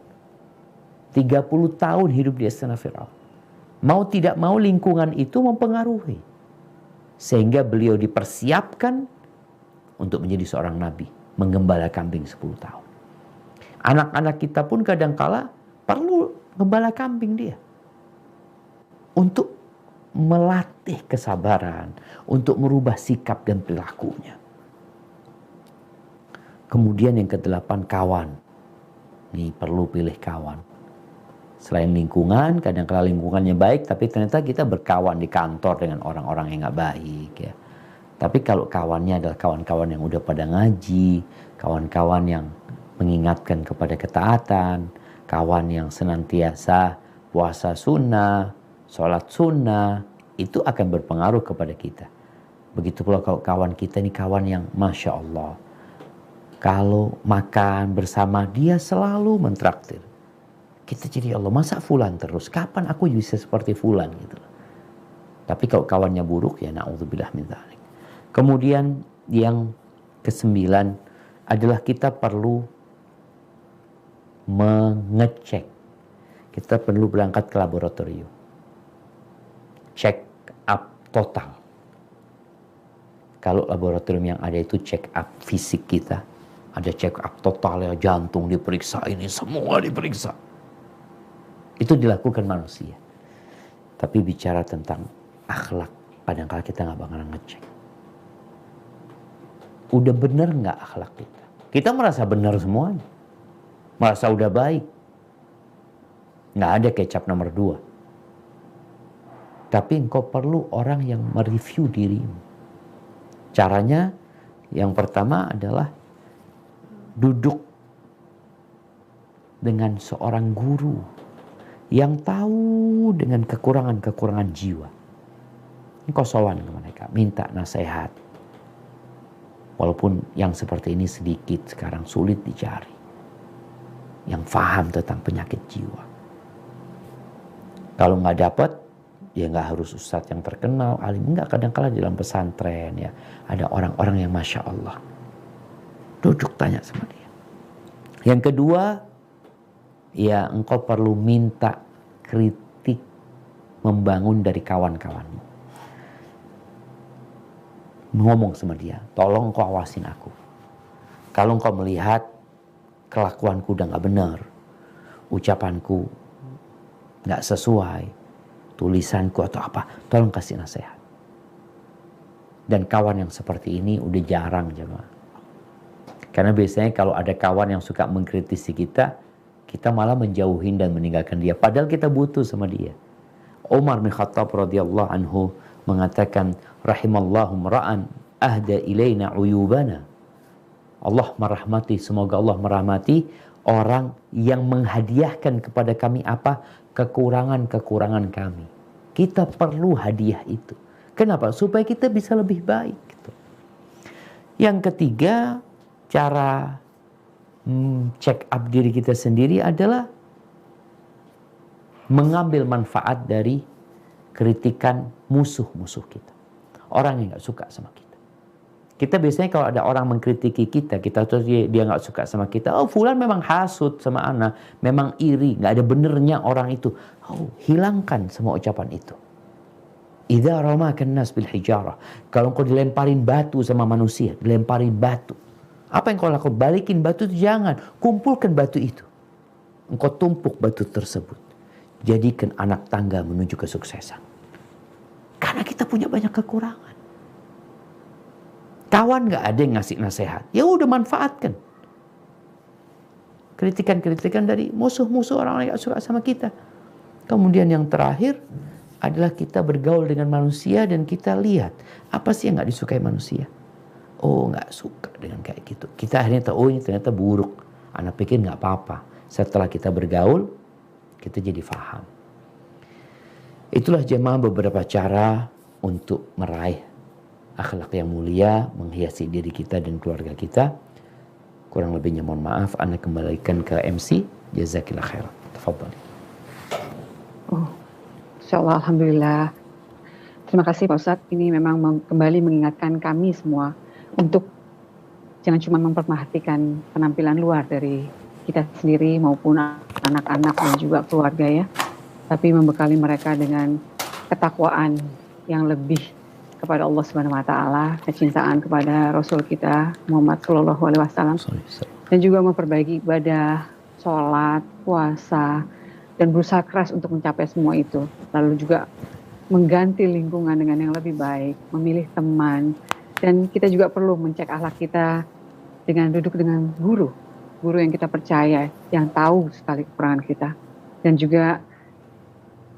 30 tahun hidup di istana Fir'aun. Mau tidak mau lingkungan itu mempengaruhi. Sehingga beliau dipersiapkan untuk menjadi seorang nabi. Menggembala kambing 10 tahun. Anak-anak kita pun kadangkala perlu gembala kambing dia. Untuk melatih kesabaran. Untuk merubah sikap dan perilakunya. Kemudian yang ke-8, kawan. Ini perlu pilih kawan. Selain lingkungan, kadang-kala lingkungannya baik, tapi ternyata kita berkawan di kantor dengan orang-orang yang gak baik ya. Tapi kalau kawannya adalah kawan-kawan yang udah pada ngaji, kawan-kawan yang mengingatkan kepada ketaatan, kawan yang senantiasa puasa sunnah, sholat sunnah, itu akan berpengaruh kepada kita. Begitu pula kalau kawan kita ini kawan yang Masya Allah, kalau makan bersama dia selalu mentraktir. Kita jadi Allah, masa fulan terus? Kapan aku bisa seperti fulan gitu. Tapi kalau kawannya buruk ya na'udzubillah min dzalik. Kemudian yang ke-9 adalah kita perlu mengecek. Kita perlu berangkat ke laboratorium. Check up total. Kalau laboratorium yang ada itu check up fisik kita. Ada check up total ya, jantung diperiksa, ini semua diperiksa. Itu dilakukan manusia. Tapi bicara tentang akhlak, kadang-kala kita nggak bakalan ngecek. Udah bener nggak akhlak kita? Kita merasa benar semuanya. Merasa udah baik. Nggak ada kecap nomor 2. Tapi engkau perlu orang yang mereview dirimu. Caranya yang pertama adalah duduk dengan seorang guru yang tahu dengan kekurangan-kekurangan jiwa. Engkau sowan ke mereka, minta nasihat. Walaupun yang seperti ini sedikit sekarang sulit dicari. Yang paham tentang penyakit jiwa. Kalau nggak dapat, Ya nggak harus ustadz yang terkenal, alim, enggak, kadang-kala dalam pesantren ya ada orang-orang yang Masya Allah. Duduk tanya sama dia. Yang kedua, ya engkau perlu minta kritik membangun dari kawan-kawanmu. Ngomong sama dia, tolong engkau awasin aku. Kalau engkau melihat kelakuanku udah gak benar, ucapanku gak sesuai, tulisanku atau apa, tolong kasih nasihat. Dan kawan yang seperti ini udah jarang jemaah. Karena biasanya kalau ada kawan yang suka mengkritisi kita malah menjauhin dan meninggalkan dia. Padahal kita butuh sama dia. Umar bin Khattab radhiyallahu anhu mengatakan, rahimallahu mra'an ahda ilaina uyubana. Allah merahmati, semoga Allah merahmati orang yang menghadiahkan kepada kami apa? Kekurangan-kekurangan kami. Kita perlu hadiah itu. Kenapa? Supaya kita bisa lebih baik. Gitu. Yang ketiga, cara check up diri kita sendiri adalah mengambil manfaat dari kritikan musuh-musuh kita. Orang yang gak suka sama kita. Kita biasanya kalau ada orang mengkritiki kita tahu dia gak suka sama kita. Oh, fulan memang hasut sama ana, memang iri, gak ada benernya orang itu. Oh, hilangkan semua ucapan itu. Idza ramakan nas bil hijarah. Kalau kau dilemparin batu sama manusia, dilemparin batu. Apa yang kau lakukan? Balikin batu itu, jangan. Kumpulkan batu itu. Engkau tumpuk batu tersebut. Jadikan anak tangga menuju kesuksesan. Karena kita punya banyak kekurangan. Kawan gak ada yang ngasih nasihat. Ya udah manfaatkan. Kritikan-kritikan dari musuh-musuh orang yang gak suka sama kita. Kemudian yang terakhir adalah kita bergaul dengan manusia dan kita lihat apa sih yang gak disukai manusia. Oh, gak suka dengan kayak gitu. Kita akhirnya tahu, oh ini ternyata buruk. Anak pikir gak apa-apa. Setelah kita bergaul, kita jadi faham. Itulah jemaah beberapa cara untuk meraih akhlak yang mulia, menghiasi diri kita dan keluarga kita. Kurang lebihnya mohon maaf, Anda kembalikan ke MC. Jazakillah khairan. Tafadhali. Oh, insyaallah, alhamdulillah. Terima kasih Pak Ustadz. Ini memang kembali mengingatkan kami semua untuk jangan cuma memperhatikan penampilan luar dari kita sendiri maupun anak-anak dan juga keluarga ya, tapi membekali mereka dengan ketakwaan yang lebih kepada Allah Subhanahu wa taala, kecintaan kepada Rasul kita Muhammad sallallahu alaihi wasallam, dan juga memperbaiki ibadah, sholat, puasa, dan berusaha keras untuk mencapai semua itu. Lalu juga mengganti lingkungan dengan yang lebih baik, memilih teman, dan kita juga perlu mencek akhlak kita dengan duduk dengan guru yang kita percaya, yang tahu sekali kekurangan kita, dan juga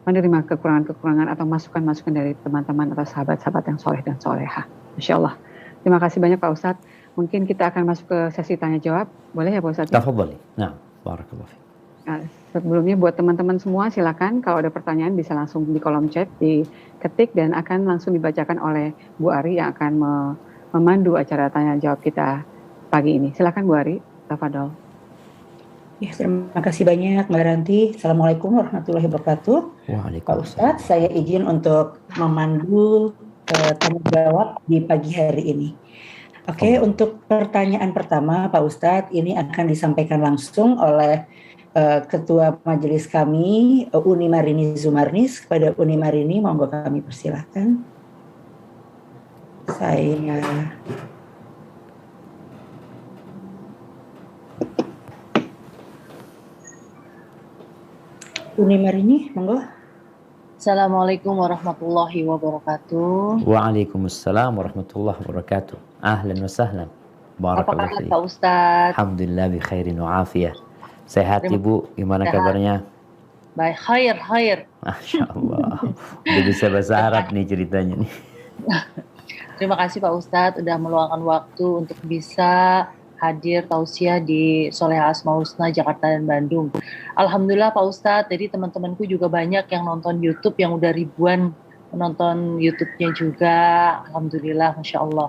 menerima kekurangan-kekurangan atau masukan-masukan dari teman-teman atau sahabat-sahabat yang soleh dan soleha. Masya Allah. Terima kasih banyak Pak Ustadz. Mungkin kita akan masuk ke sesi tanya jawab. Boleh ya Pak Ustadz? Tafadhali. Nah, barakallahu fiik. Nah, sebelumnya buat teman-teman semua silakan kalau ada pertanyaan bisa langsung di kolom chat diketik dan akan langsung dibacakan oleh Bu Ari yang akan memandu acara tanya jawab kita pagi ini. Silakan Bu Ari. Tafadhol. Ya, terima kasih banyak Mbak Ranti. Assalamualaikum warahmatullahi wabarakatuh. Pak Ustadz, saya izin untuk memandu tanya jawab di pagi hari ini. Oke, untuk pertanyaan pertama Pak Ustadz, ini akan disampaikan langsung oleh Ketua Majelis kami, Uni Marini Zumarnis. Kepada Uni Marini, monggo kami persilahkan. Uni Marini, monggo. Assalamualaikum warahmatullahi wabarakatuh. Waalaikumsalam warahmatullahi wabarakatuh. Ahlan wa sahlan. Barakallahu fiik. Apa kabar Pak Ustadz? Alhamdulillah bi khairin wa afiyah. Sehat Ibu, gimana kabarnya? Baik, khair. Masya Allah. Udah bisa bahasa Arab nih ceritanya nih. Terima kasih Pak Ustadz udah meluangkan waktu untuk bisa hadir tausiah di Soleha Asmaul Husna Jakarta dan Bandung. Alhamdulillah Pak Ustadz, jadi teman-temanku juga banyak yang nonton YouTube, yang udah ribuan menonton YouTube-nya juga. Alhamdulillah, Masya Allah.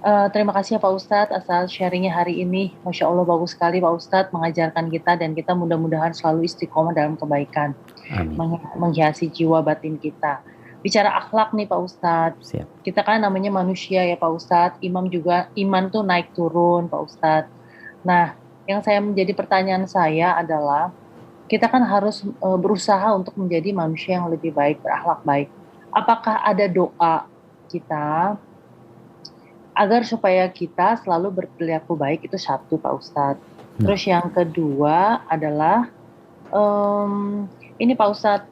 Terima kasih ya Pak Ustadz atas sharingnya hari ini. Masya Allah bagus sekali Pak Ustadz mengajarkan kita dan kita mudah-mudahan selalu istiqomah dalam kebaikan. Amin. Menghiasi jiwa batin kita. Bicara akhlak nih Pak Ustadz. Siap. Kita kan namanya manusia ya Pak Ustadz. Iman tuh naik turun Pak Ustadz. Nah, yang saya menjadi pertanyaan saya adalah kita kan harus berusaha untuk menjadi manusia yang lebih baik, berakhlak baik. Apakah ada doa kita agar supaya kita selalu berperilaku baik? Itu satu Pak Ustadz. Terus yang kedua adalah ini Pak Ustadz,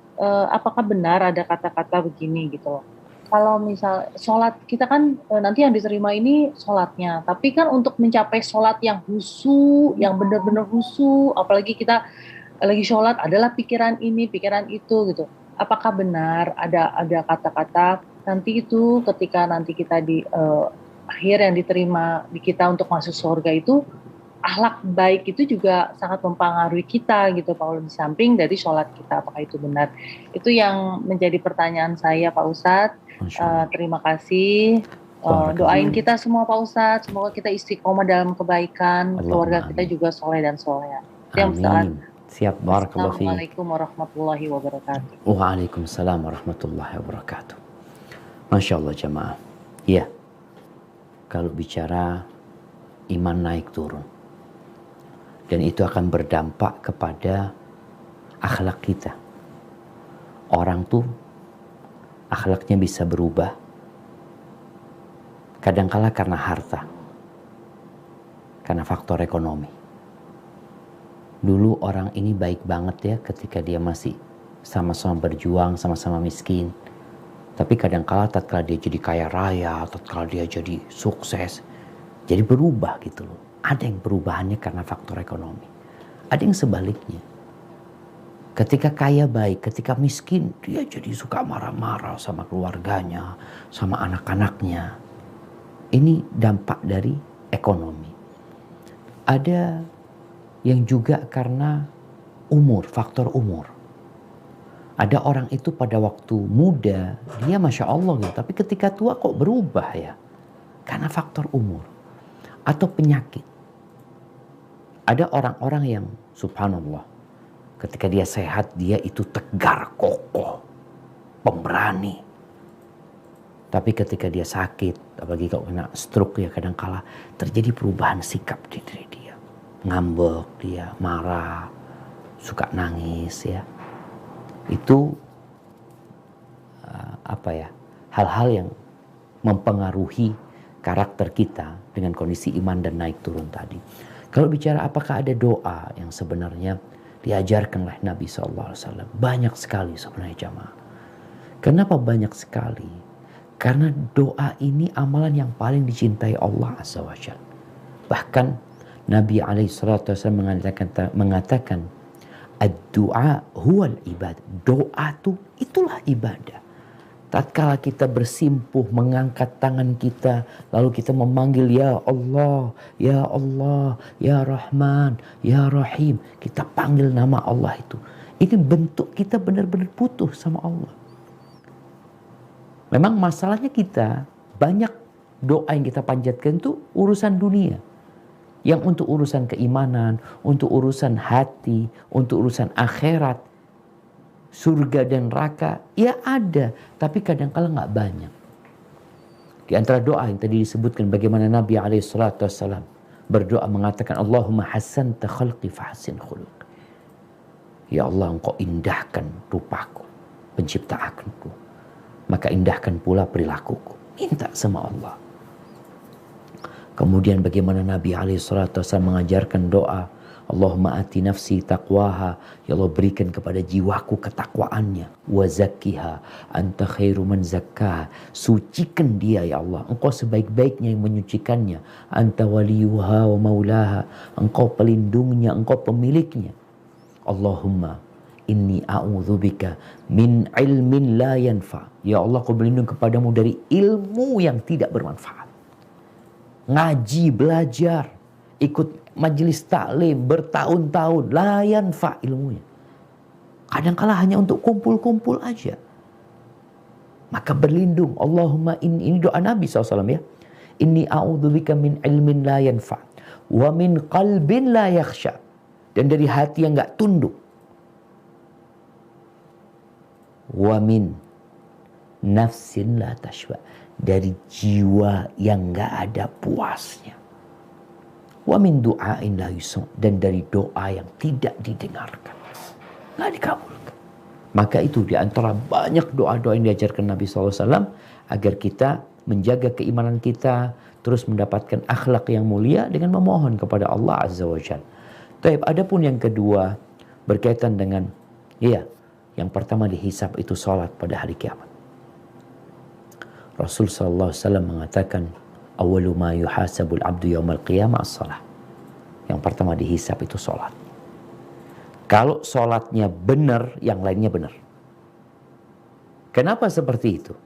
apakah benar ada kata-kata begini gitu loh. Kalau misal sholat kita kan nanti yang diterima ini sholatnya, tapi kan untuk mencapai sholat yang khusyuk, yang benar-benar khusyuk, apalagi kita lagi sholat adalah pikiran ini, pikiran itu gitu. Apakah benar ada kata-kata nanti itu ketika nanti kita di akhir yang diterima di kita untuk masuk surga itu, akhlak baik itu juga sangat mempengaruhi kita gitu Pak Ustadz, di samping dari sholat kita. Apakah itu benar? Itu yang menjadi pertanyaan saya Pak Ustadz. Terima kasih. Doain kita semua Pak Ustadz, semoga kita istiqomah dalam kebaikan, keluarga kita juga soleh dan soleha. Amin. Siap, barakallahu fiik. Assalamualaikum warahmatullahi wabarakatuh. Waalaikumsalam warahmatullahi wabarakatuh. Masya Allah jamaah. Iya. Kalau bicara iman naik turun. Dan itu akan berdampak kepada akhlak kita. Orang tuh akhlaknya bisa berubah. Kadangkala karena harta. Karena faktor ekonomi. Dulu orang ini baik banget ya ketika dia masih sama-sama berjuang, sama-sama miskin. Tapi kadangkala tatkala dia jadi kaya raya, tatkala dia jadi sukses, jadi berubah gitu loh. Ada yang perubahannya karena faktor ekonomi. Ada yang sebaliknya. Ketika kaya baik, ketika miskin dia jadi suka marah-marah sama keluarganya, sama anak-anaknya. Ini dampak dari ekonomi. Ada yang juga karena umur, faktor umur. Ada orang itu pada waktu muda, dia Masya Allah gitu. Tapi ketika tua kok berubah ya? Karena faktor umur. Atau penyakit. Ada orang-orang yang subhanallah. Ketika dia sehat, dia itu tegar, kokoh, pemberani. Tapi ketika dia sakit, apalagi kalau kena stroke ya kadang-kala terjadi perubahan sikap di diri dia. Ngambek dia, marah, suka nangis ya. Itu hal-hal yang mempengaruhi karakter kita dengan kondisi iman dan naik turun tadi. Kalau bicara apakah ada doa yang sebenarnya diajarkan oleh Nabi SAW, banyak sekali sebenarnya jamaah. Kenapa banyak sekali? Karena doa ini amalan yang paling dicintai Allah Azza wa Jalla. Bahkan Nabi SAW mengatakan ad-du'a huwal ibadah. Doa itulah ibadah. Tatkala kita bersimpuh mengangkat tangan kita, lalu kita memanggil ya Allah, ya Allah, ya Rahman, ya Rahim. Kita panggil nama Allah itu. Ini bentuk kita benar-benar butuh sama Allah. Memang masalahnya kita banyak doa yang kita panjatkan itu urusan dunia. Yang untuk urusan keimanan, untuk urusan hati, untuk urusan akhirat, surga dan neraka, ya ada. Tapi kadang-kala nggak banyak. Di antara doa yang tadi disebutkan bagaimana Nabi SAW berdoa mengatakan Allahumma hassanta khalqi fahassin khuluqi. Ya Allah, engkau indahkan rupaku, penciptaanku. Maka indahkan pula perilakuku. Minta sama Allah. Kemudian bagaimana Nabi SAW mengajarkan doa. Allahumma ati nafsi taqwaha. Ya Allah, berikan kepada jiwaku ketakwaannya. Wa zakkiha anta khairu man zakkaha. Sucikan dia ya Allah. Engkau sebaik-baiknya yang menyucikannya. Anta waliyuha wa maulaha. Engkau pelindungnya, engkau pemiliknya. Allahumma inni a'udzubika min ilmin la yanfa. Ya Allah, aku berlindung kepadamu dari ilmu yang tidak bermanfaat. Ngaji, belajar, ikut majelis taklim bertahun-tahun, la yanfa ilmunya. Kadang-kala hanya untuk kumpul-kumpul aja. Maka berlindung, Allahumma ini doa Nabi SAW ya. Inni a'udzubika min ilmin la yanfa' wa min qalbin la yakhsha. Dan dari hati yang gak tunduk. Wa min nafsin la tashba. Dari jiwa yang gak ada puasnya. Wa min du'ain la yusma'. Dan dari doa yang tidak didengarkan. Gak dikabulkan. Maka itu diantara banyak doa-doa yang diajarkan Nabi SAW. Agar kita menjaga keimanan kita. Terus mendapatkan akhlak yang mulia dengan memohon kepada Allah Azza wa Jalla. Taib, adapun yang kedua berkaitan dengan yang pertama dihisab itu salat pada hari kiamat. Rasul sallallahu alaihi wasallam mengatakan awwalu ma yuhasabul abdu yaumal qiyamah as-salah. Yang pertama dihisab itu salat. Kalau salatnya benar, yang lainnya benar. Kenapa seperti itu?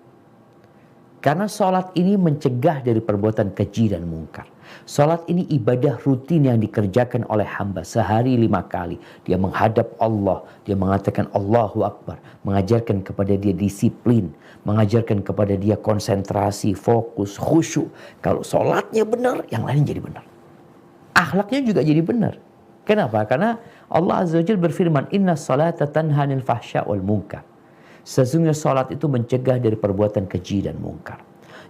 Karena salat ini mencegah dari perbuatan keji dan mungkar. Salat ini ibadah rutin yang dikerjakan oleh hamba sehari 5 kali. Dia menghadap Allah, dia mengatakan Allahu Akbar, mengajarkan kepada dia disiplin, mengajarkan kepada dia konsentrasi, fokus, khusyuk. Kalau salatnya benar, yang lain jadi benar. Akhlaknya juga jadi benar. Kenapa? Karena Allah Azza wa Jalla berfirman, Inna salata tanha 'anil fahsya wal munkar. Sesungguhnya salat itu mencegah dari perbuatan keji dan mungkar.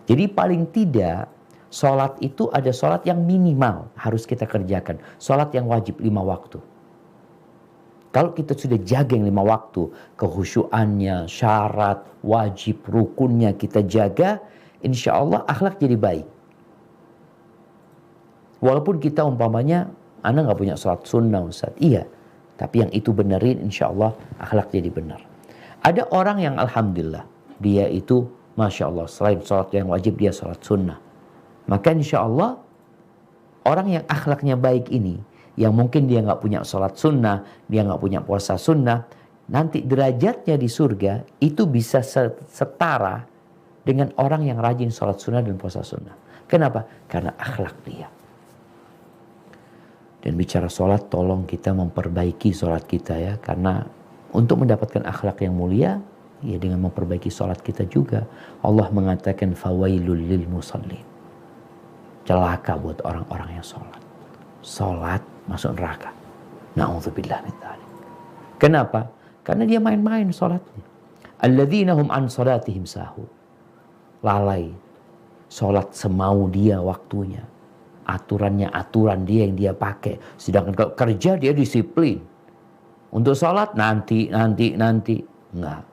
Jadi paling tidak salat itu ada salat yang minimal harus kita kerjakan. Salat yang wajib 5 waktu. Kalau kita sudah jaga yang 5 waktu, kehusyuannya, syarat, wajib, rukunnya kita jaga, insya Allah akhlak jadi baik. Walaupun kita umpamanya, Anda nggak punya salat sunnah Ustaz. Iya, tapi yang itu benerin insya Allah akhlak jadi benar. Ada orang yang alhamdulillah, dia itu Masya Allah, selain salat yang wajib dia salat sunnah. Maka insya Allah, orang yang akhlaknya baik ini, yang mungkin dia nggak punya salat sunnah, dia nggak punya puasa sunnah, nanti derajatnya di surga itu bisa setara dengan orang yang rajin salat sunnah dan puasa sunnah. Kenapa? Karena akhlak dia. Dan bicara salat, tolong kita memperbaiki salat kita ya, karena untuk mendapatkan akhlak yang mulia, ya dengan memperbaiki salat kita juga. Allah mengatakan fawailul lil musallin. Celaka buat orang-orang yang salat. Salat masuk neraka. Na'udzubillah min dzalik. Kenapa? Karena dia main-main salatnya. Alladzina hum an salatihim sahun. Lalai. Salat semau dia waktunya. Aturannya aturan dia yang dia pakai. Sedangkan kalau kerja dia disiplin. Untuk sholat nanti. Enggak.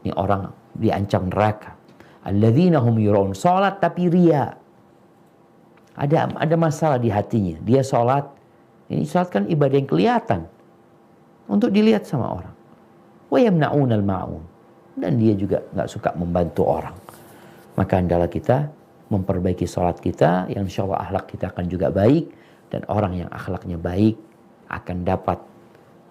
Ini orang diancam neraka. Alladzina hum yuraun. Sholat tapi ria. Ada masalah di hatinya. Dia sholat. Ini sholat kan ibadah yang kelihatan. Untuk dilihat sama orang. Wa yamna'unal ma'un. Dan dia juga enggak suka membantu orang. Maka hendaklah kita memperbaiki sholat kita. Yang insya Allah akhlak kita akan juga baik. Dan orang yang akhlaknya baik akan dapat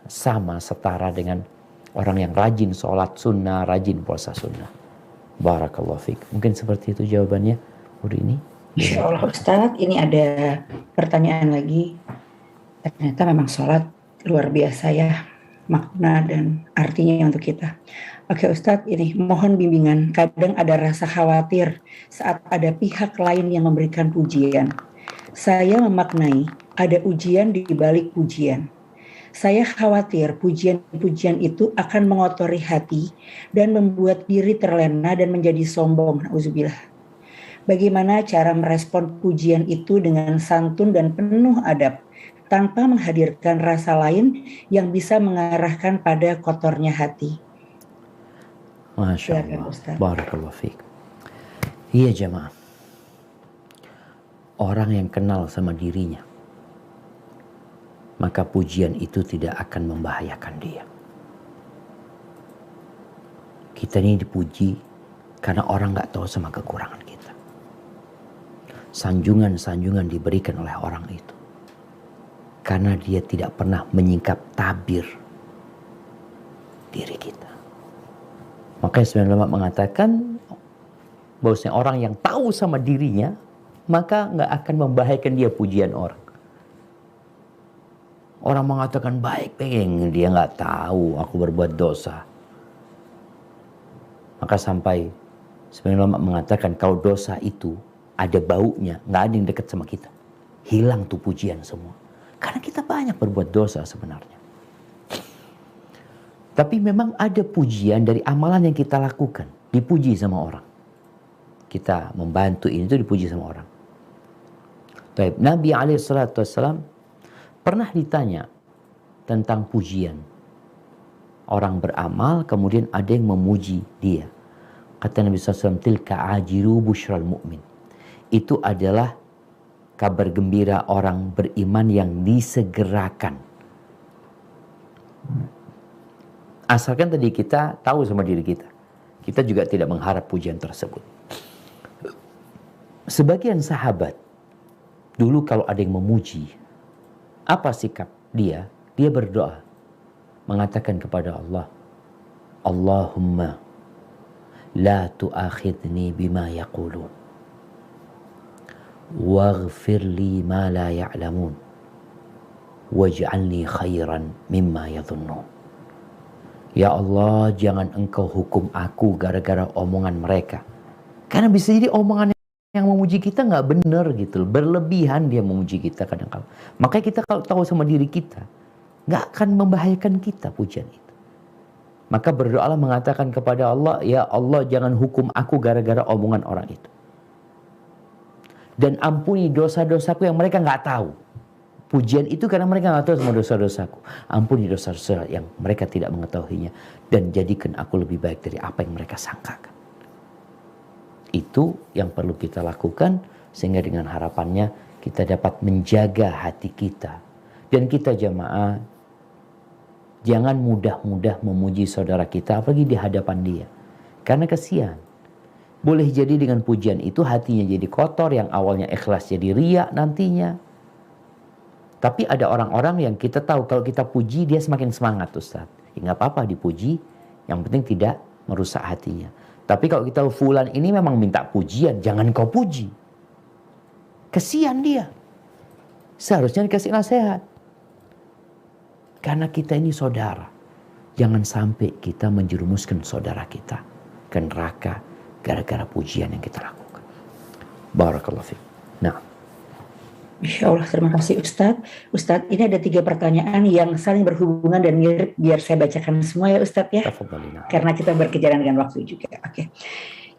sama setara dengan orang yang rajin sholat sunnah, rajin puasa sunnah. Barakallahu fiik. Mungkin seperti itu jawabannya hari ini. Insya Allah Ustadz, ini ada pertanyaan lagi. Ternyata memang sholat luar biasa ya, makna dan artinya untuk kita. Oke Ustadz, ini mohon bimbingan. Kadang ada rasa khawatir saat ada pihak lain yang memberikan pujian. Saya memaknai ada ujian di balik pujian. Saya khawatir pujian-pujian itu akan mengotori hati dan membuat diri terlena dan menjadi sombong. Nauzubillah. Bagaimana cara merespon pujian itu dengan santun dan penuh adab tanpa menghadirkan rasa lain yang bisa mengarahkan pada kotornya hati? Masya Allah. Barakallahu fiik. Iya jemaah. Orang yang kenal sama dirinya, maka pujian itu tidak akan membahayakan dia. Kita ini dipuji karena orang gak tahu sama kekurangan kita. Sanjungan-sanjungan diberikan oleh orang itu karena dia tidak pernah menyingkap tabir diri kita. Makanya sebenarnya ulama mengatakan bahwasanya orang yang tahu sama dirinya, maka gak akan membahayakan dia pujian orang. Orang mengatakan baik, dia nggak tahu aku berbuat dosa. Maka sampai sebenarnya ulama mengatakan kalau dosa itu ada baunya, nggak ada yang dekat sama kita. Hilang tuh pujian semua. Karena kita banyak berbuat dosa sebenarnya. Tapi memang ada pujian dari amalan yang kita lakukan. Dipuji sama orang. Kita membantu ini tuh dipuji sama orang. Baik, Nabi SAW pernah ditanya tentang pujian. Orang beramal kemudian ada yang memuji dia. Kata Nabi SAW, tilka ajiru busyral mu'min. Itu adalah kabar gembira orang beriman yang disegerakan. Asalkan tadi kita tahu sama diri kita. Kita juga tidak mengharap pujian tersebut. Sebagian sahabat, dulu kalau ada yang memuji, apa sikap dia? Dia berdoa. Mengatakan kepada Allah, Allahumma la tu'akhidni bima yaqulun. Waghfir li ma la ya'lamun. Waj'alni khairan mimma yadhunnun. Ya Allah, jangan engkau hukum aku gara-gara omongan mereka. Karena bisa jadi omongan yang memuji kita nggak benar gitu. Berlebihan dia memuji kita kadang-kadang. Makanya kita kalau tahu sama diri kita, nggak akan membahayakan kita pujian itu. Maka berdoalah mengatakan kepada Allah, ya Allah jangan hukum aku gara-gara omongan orang itu. Dan ampuni dosa-dosaku yang mereka nggak tahu. Pujian itu karena mereka nggak tahu sama dosa-dosaku. Ampuni dosa-dosa yang mereka tidak mengetahuinya. Dan jadikan aku lebih baik dari apa yang mereka sangkakan. Itu yang perlu kita lakukan. Sehingga dengan harapannya kita dapat menjaga hati kita. Dan kita jamaah, jangan mudah-mudah memuji saudara kita. Apalagi di hadapan dia. Karena kasihan. Boleh jadi dengan pujian itu hatinya jadi kotor. Yang awalnya ikhlas jadi riya nantinya. Tapi ada orang-orang yang kita tahu kalau kita puji dia semakin semangat Ustaz. Ya nggak apa-apa dipuji, yang penting tidak merusak hatinya. Tapi kalau kita tahu fulan ini memang minta pujian, jangan kau puji. Kesian dia. Seharusnya dikasih nasihat. Karena kita ini saudara. Jangan sampai kita menjerumuskan saudara kita ke neraka gara-gara pujian yang kita lakukan. Barakallahu fiik. Nah. Insya Allah, terima kasih Ustadz. Ustadz, ini ada 3 pertanyaan yang saling berhubungan dan mirip. Biar saya bacakan semua ya Ustadz ya. Karena kita berkejaran dengan waktu juga. Oke.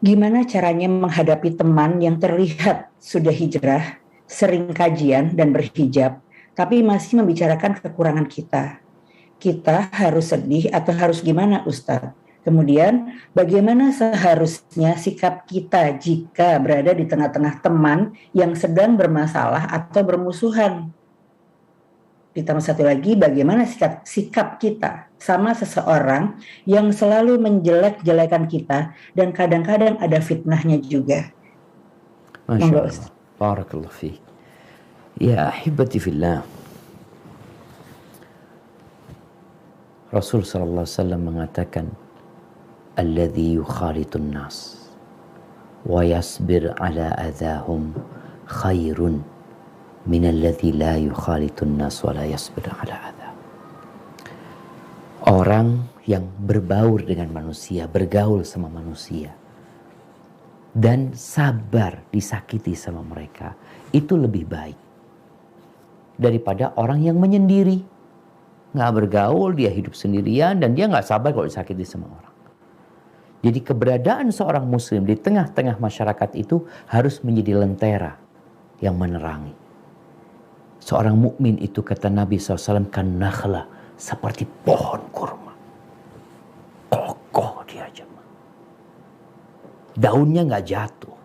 Gimana caranya menghadapi teman yang terlihat sudah hijrah, sering kajian dan berhijab, tapi masih membicarakan kekurangan kita? Kita harus sedih atau harus gimana Ustadz? Kemudian bagaimana seharusnya sikap kita jika berada di tengah-tengah teman yang sedang bermasalah atau bermusuhan? Ditambah satu lagi, bagaimana sikap kita sama seseorang yang selalu menjelek-jelekan kita dan kadang-kadang ada fitnahnya juga. Masya Allah. Barakallahu fiik. Ya ahibati fillah. Rasul sallallahu alaihi wasallam mengatakan, alladhi yukhalitun nas wa yasbir ala adahum khairun min alladhi la yukhalitun nas wa la yasbir ala adahum. Orang yang berbaur dengan manusia, bergaul sama manusia dan sabar disakiti sama mereka, itu lebih baik daripada orang yang menyendiri, nggak bergaul, dia hidup sendirian dan dia nggak sabar kalau disakiti sama orang. Jadi keberadaan seorang muslim di tengah-tengah masyarakat itu harus menjadi lentera yang menerangi. Seorang mukmin itu kata Nabi SAW kan nakhla, seperti pohon kurma. Kokoh dia jemaah. Daunnya nggak jatuh.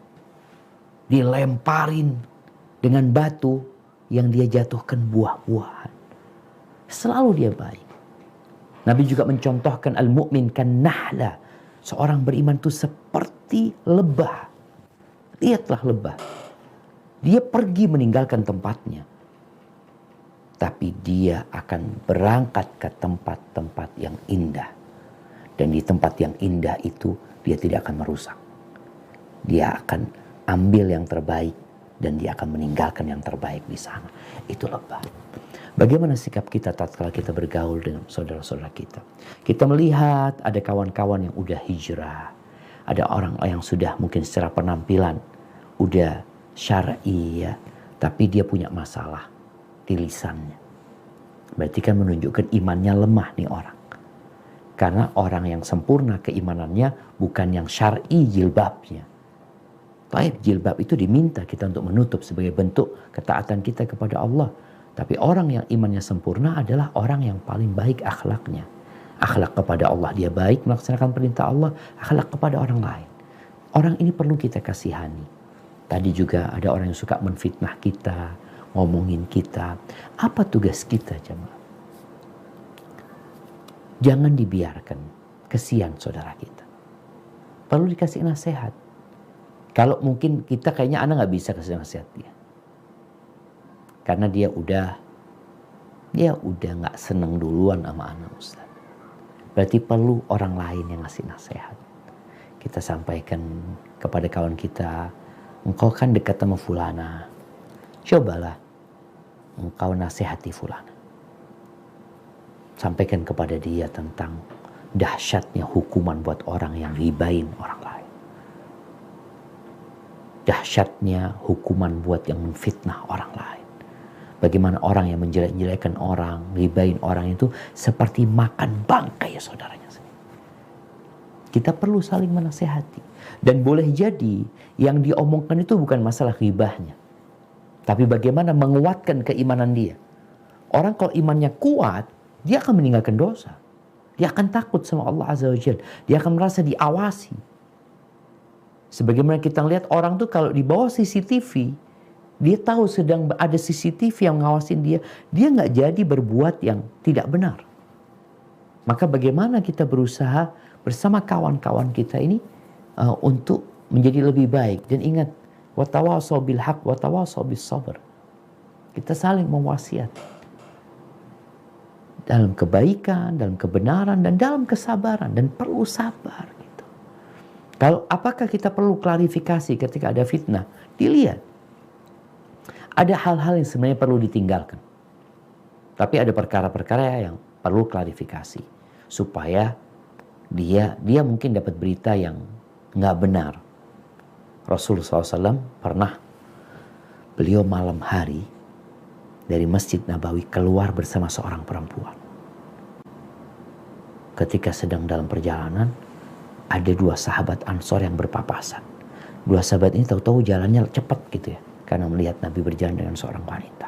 Dilemparin dengan batu yang dia jatuhkan buah-buahan. Selalu dia baik. Nabi juga mencontohkan al-mu'min kan nahla. Seorang beriman itu seperti lebah. Lihatlah lebah. Dia pergi meninggalkan tempatnya. Tapi dia akan berangkat ke tempat-tempat yang indah. Dan di tempat yang indah itu dia tidak akan merusak. Dia akan ambil yang terbaik. Dan dia akan meninggalkan yang terbaik di sana. Itu lebah. Bagaimana sikap kita tatkala kita bergaul dengan saudara-saudara kita? Kita melihat ada kawan-kawan yang udah hijrah. Ada orang yang sudah mungkin secara penampilan udah syar'i ya, tapi dia punya masalah di lisannya. Berarti kan menunjukkan imannya lemah nih orang. Karena orang yang sempurna keimanannya bukan yang syar'i jilbabnya. Baik, jilbab itu diminta kita untuk menutup sebagai bentuk ketaatan kita kepada Allah. Tapi orang yang imannya sempurna adalah orang yang paling baik akhlaknya. Akhlak kepada Allah dia baik melaksanakan perintah Allah, akhlak kepada orang lain. Orang ini perlu kita kasihani. Tadi juga ada orang yang suka menfitnah kita, ngomongin kita. Apa tugas kita jemaah? Jangan dibiarkan kesian saudara kita. Perlu dikasih nasihat. Kalau mungkin kita kayaknya anak nggak bisa kasih nasihat dia, karena dia udah nggak seneng duluan sama anak Ustaz. Berarti perlu orang lain yang ngasih nasihat. Kita sampaikan kepada kawan kita, engkau kan dekat sama fulana, cobalah engkau nasihati fulana. Sampaikan kepada dia tentang dahsyatnya hukuman buat orang yang ribain orang lain. Dahsyatnya hukuman buat yang menfitnah orang lain. Bagaimana orang yang menjelek-jelekan orang, ribain orang itu seperti makan bangkai ya saudaranya sendiri. Kita perlu saling menasehati. Dan boleh jadi yang diomongkan itu bukan masalah ribahnya, tapi bagaimana menguatkan keimanan dia. Orang kalau imannya kuat, dia akan meninggalkan dosa. Dia akan takut sama Allah Azza wa Jalla. Dia akan merasa diawasi. Sebagaimana kita lihat orang tuh kalau di bawah CCTV, dia tahu sedang ada CCTV yang ngawasin dia, dia nggak jadi berbuat yang tidak benar. Maka bagaimana kita berusaha bersama kawan-kawan kita ini untuk menjadi lebih baik. Dan ingat, watawasau bil haq, watawasau bis sabr. Kita saling mewasiati dalam kebaikan, dalam kebenaran, dan dalam kesabaran. Dan perlu sabar. Kalau apakah kita perlu klarifikasi ketika ada fitnah? Dilihat. Ada hal-hal yang sebenarnya perlu ditinggalkan. Tapi ada perkara-perkara yang perlu klarifikasi. Supaya dia mungkin dapat berita yang nggak benar. Rasulullah SAW pernah, beliau malam hari dari Masjid Nabawi keluar bersama seorang perempuan. Ketika sedang dalam perjalanan, ada dua sahabat Ansor yang berpapasan. Dua sahabat ini tahu-tahu jalannya cepat gitu ya, karena melihat Nabi berjalan dengan seorang wanita.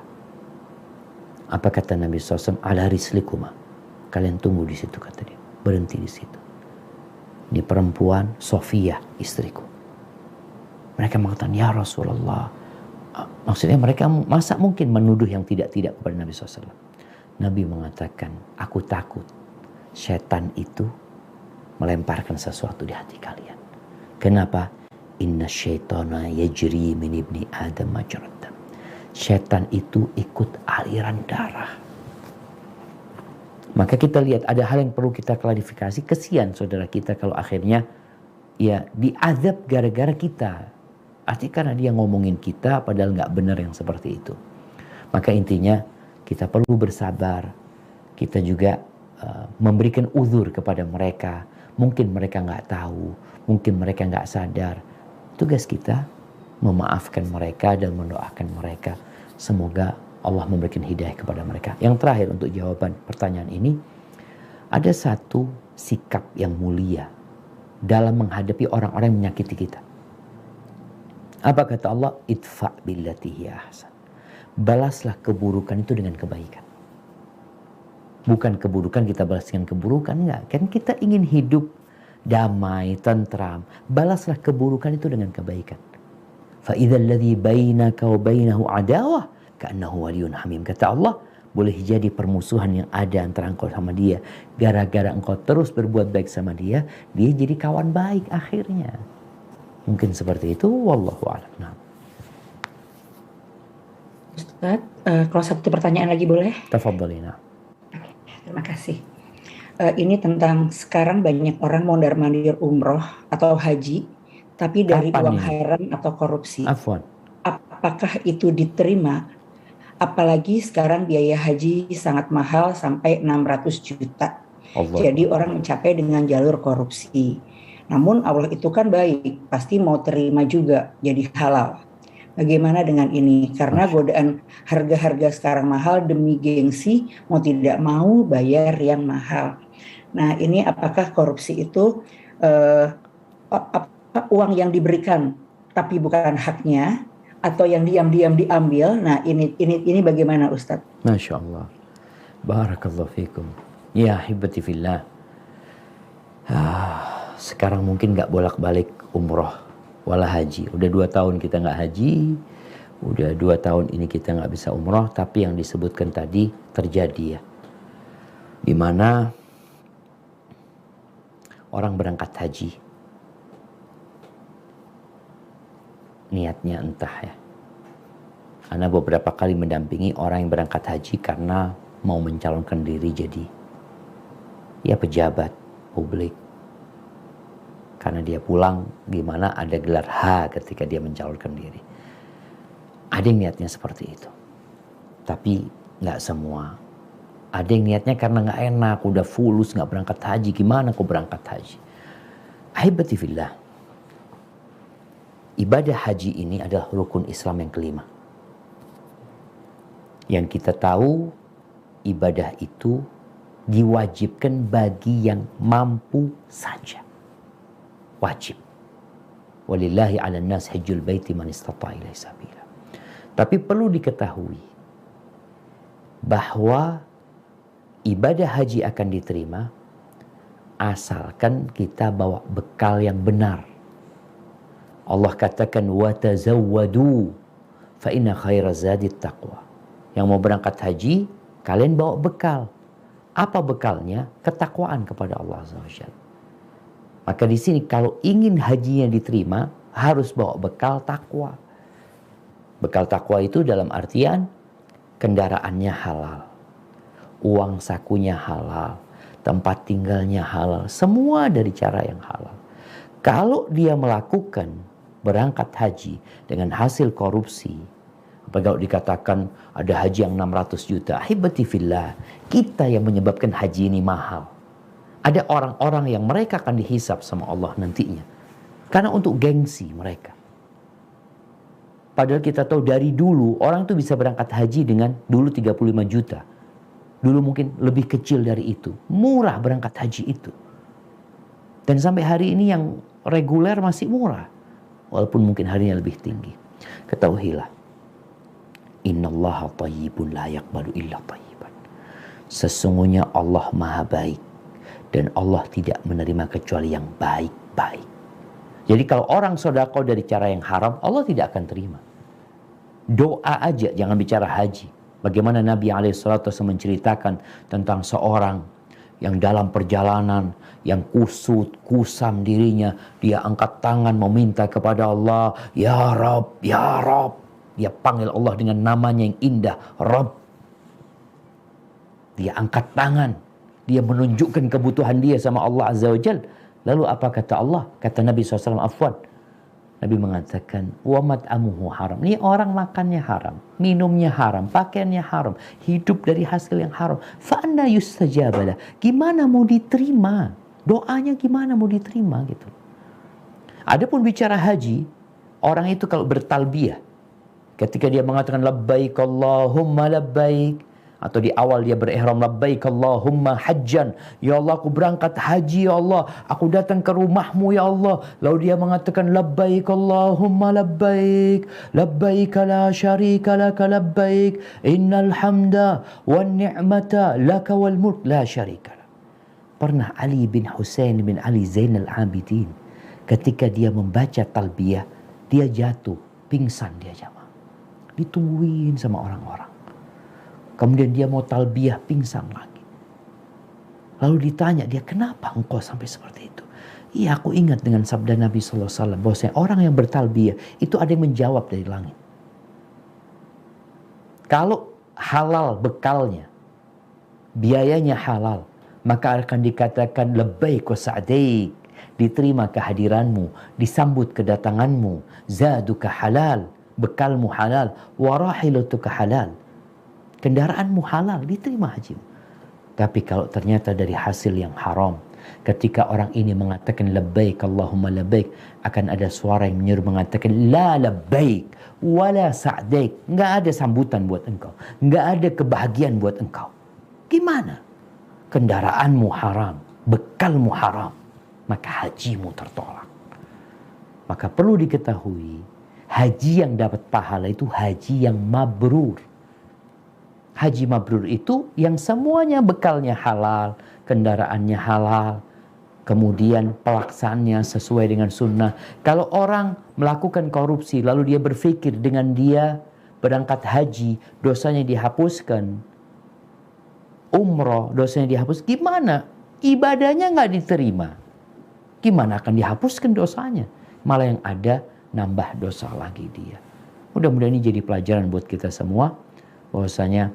Apa kata Nabi SAW? Ala rislikuma. Kalian tunggu di situ, kata dia. Berhenti di situ. Ini perempuan Sofia, istriku. Mereka mengatakan, ya Rasulullah. Maksudnya mereka masa mungkin menuduh yang tidak-tidak kepada Nabi SAW. Nabi mengatakan, aku takut setan itu melemparkan sesuatu di hati kalian. Kenapa? Inna syaitana yajri min ibni Adam majrad dam. Setan itu ikut aliran darah. Maka kita lihat ada hal yang perlu kita klarifikasi. Kesian saudara kita kalau akhirnya ya diazab gara-gara kita. Artinya karena dia ngomongin kita padahal nggak benar yang seperti itu. Maka intinya kita perlu bersabar. Kita juga memberikan uzur kepada mereka. Mungkin mereka nggak tahu, mungkin mereka nggak sadar. Tugas kita memaafkan mereka dan mendoakan mereka. Semoga Allah memberikan hidayah kepada mereka. Yang terakhir untuk jawaban pertanyaan ini, ada satu sikap yang mulia dalam menghadapi orang-orang yang menyakiti kita. Apa kata Allah? Idfa' billati hiya ahsan. Balaslah keburukan itu dengan kebaikan. Bukan keburukan kita balas dengan keburukan, enggak. Kan kita ingin hidup damai, tentram. Balaslah keburukan itu dengan kebaikan. Fa idzal ladzi bainaka wa bainahu adawah ka'annahu waliyyun hamim. Kata Allah, boleh jadi permusuhan yang ada antara engkau sama dia. Gara-gara engkau terus berbuat baik sama dia, dia jadi kawan baik akhirnya. Mungkin seperti itu, wallahu a'lam. Nah. Ustaz, kalau satu pertanyaan lagi boleh? Tafadhalina. Terima kasih. Ini tentang sekarang banyak orang mondar-mandir umroh atau haji, tapi dari uang haram atau korupsi. Afwan. Apakah itu diterima? Apalagi sekarang biaya haji sangat mahal sampai 600 juta. Allah. Jadi orang mencapai dengan jalur korupsi. Namun Allah itu kan baik, pasti mau terima juga jadi halal. Bagaimana dengan ini? Karena godaan harga-harga sekarang mahal, demi gengsi mau tidak mau bayar yang mahal. Nah, ini apakah korupsi itu uang yang diberikan tapi bukan haknya, atau yang diam-diam diambil? Nah, ini bagaimana, Ustadz? Masya Allah. Barakallahu fikum. Ya hibati fillah. Sekarang mungkin gak bolak-balik umroh wala haji. Udah 2 tahun kita gak haji, udah 2 tahun ini kita gak bisa umroh. Tapi yang disebutkan tadi terjadi ya, dimana orang berangkat haji, niatnya entah ya. Ana beberapa kali mendampingi orang yang berangkat haji karena mau mencalonkan diri jadi ya pejabat publik. Karena dia pulang, gimana ada gelar H ketika dia mencalonkan diri. Ada yang niatnya seperti itu. Tapi gak semua. Ada yang niatnya karena gak enak, udah fulus gak berangkat haji. Gimana kok berangkat haji? Ahibati fillah. Ibadah haji ini adalah rukun Islam yang kelima. Yang kita tahu, ibadah itu diwajibkan bagi yang mampu saja. Wajib. Walillahi 'alan nas hajjul baiti man istata'a ilaihi sabila. Tapi perlu diketahui bahwa ibadah haji akan diterima asalkan kita bawa bekal yang benar. Allah katakan wa tazawwadu fa inna khairaz zadit taqwa. Yang mau berangkat haji, kalian bawa bekal. Apa bekalnya? Ketakwaan kepada Allah Azza wa Jalla. Maka di sini kalau ingin hajinya diterima harus bawa bekal takwa. Bekal takwa itu dalam artian kendaraannya halal, uang sakunya halal, tempat tinggalnya halal, semua dari cara yang halal. Kalau dia melakukan berangkat haji dengan hasil korupsi, apalagi kalau dikatakan ada haji yang 600 juta, ahibati fillah, kita yang menyebabkan haji ini mahal. Ada orang-orang yang mereka akan dihisap sama Allah nantinya. Karena untuk gengsi mereka. Padahal kita tahu dari dulu orang tuh bisa berangkat haji dengan dulu 35 juta. Dulu mungkin lebih kecil dari itu. Murah berangkat haji itu. Dan sampai hari ini yang reguler masih murah. Walaupun mungkin harinya lebih tinggi. Ketahuilah. Innallaha tayyibun la yaqbalu illa tayyiban. Sesungguhnya Allah maha baik. Dan Allah tidak menerima kecuali yang baik-baik. Jadi kalau orang sedekah dari cara yang haram, Allah tidak akan terima. Doa aja, jangan bicara haji. Bagaimana Nabi SAW menceritakan tentang seorang yang dalam perjalanan, yang kusut, kusam dirinya, dia angkat tangan meminta kepada Allah, Ya Rabb, Ya Rabb. Dia panggil Allah dengan namanya yang indah, Rabb. Dia angkat tangan. Dia menunjukkan kebutuhan dia sama Allah Azza wa Jal. Lalu apa kata Allah? Kata Nabi SAW, afwan. Nabi mengatakan, wa mat'amuhu haram. Ini orang makannya haram, minumnya haram, pakaiannya haram, hidup dari hasil yang haram. Fa'anna yustajabalah. Gimana mau diterima? Doanya gimana mau diterima gitu. Adapun bicara haji, orang itu kalau bertalbiyah, ketika dia mengatakan labbaik Allahumma labbaik, atau di awal dia berihram labbaik Allahumma hajjan, ya Allah aku berangkat haji ya Allah, aku datang ke rumahmu ya Allah. Lalu dia mengatakan labbaik Allahumma labbaik, labbaik la syarika laka labbaik, innal hamda wan ni'mata laka wal mulk la syarika lak. Pernah Ali bin Husain bin Ali Zainal Abidin ketika dia membaca talbiyah, dia jatuh, pingsan dia jamaah. Ditungguin sama orang-orang. Kemudian dia mau talbiyah, pingsan lagi. Lalu ditanya dia, kenapa engkau sampai seperti itu? Iya, aku ingat dengan sabda Nabi SAW bahwasanya orang yang bertalbiyah itu ada yang menjawab dari langit. Kalau halal bekalnya, biayanya halal, maka akan dikatakan labbaik wa sa'daik, diterima kehadiranmu, disambut kedatanganmu, zaduka halal, bekalmu halal, wa rahilutuka halal. Kendaraanmu halal, diterima hajimu. Tapi kalau ternyata dari hasil yang haram, Ketika orang ini mengatakan labbaik Allahumma labbaik, akan ada suara yang menyuruh mengatakan la labbaik wala sa'daik. Nggak ada sambutan buat engkau, nggak ada kebahagiaan buat engkau. Gimana? Kendaraanmu haram, bekalmu haram, maka hajimu tertolak. Maka perlu diketahui, haji yang dapat pahala itu haji yang mabrur. Haji mabrur itu yang semuanya bekalnya halal, kendaraannya halal, kemudian pelaksanaannya sesuai dengan sunnah. Kalau orang melakukan korupsi lalu dia berpikir dengan dia berangkat haji dosanya dihapuskan, umroh dosanya dihapus, gimana? Ibadahnya nggak diterima. Gimana akan dihapuskan dosanya? Malah yang ada nambah dosa lagi dia. Mudah-mudahan ini jadi pelajaran buat kita semua, bahwasanya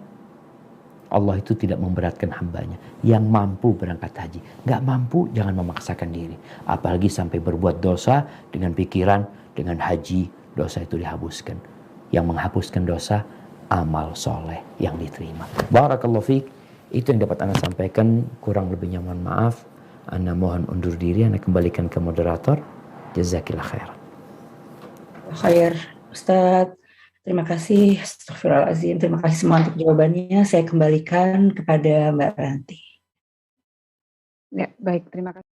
Allah itu tidak memberatkan hambanya. Yang mampu berangkat haji, nggak mampu jangan memaksakan diri. Apalagi sampai berbuat dosa dengan pikiran dengan haji dosa itu dihapuskan. Yang menghapuskan dosa amal soleh yang diterima. Barakallahu fiik. Itu yang dapat Anda sampaikan. Kurang lebihnya mohon maaf. Anda mohon undur diri. Anda kembalikan ke moderator. Jazakillah khairan. Khair, Ustadz. Terima kasih, astagfirullahaladzim. Terima kasih semua untuk jawabannya. Saya kembalikan kepada Mbak Ranti. Ya, baik. Terima kasih.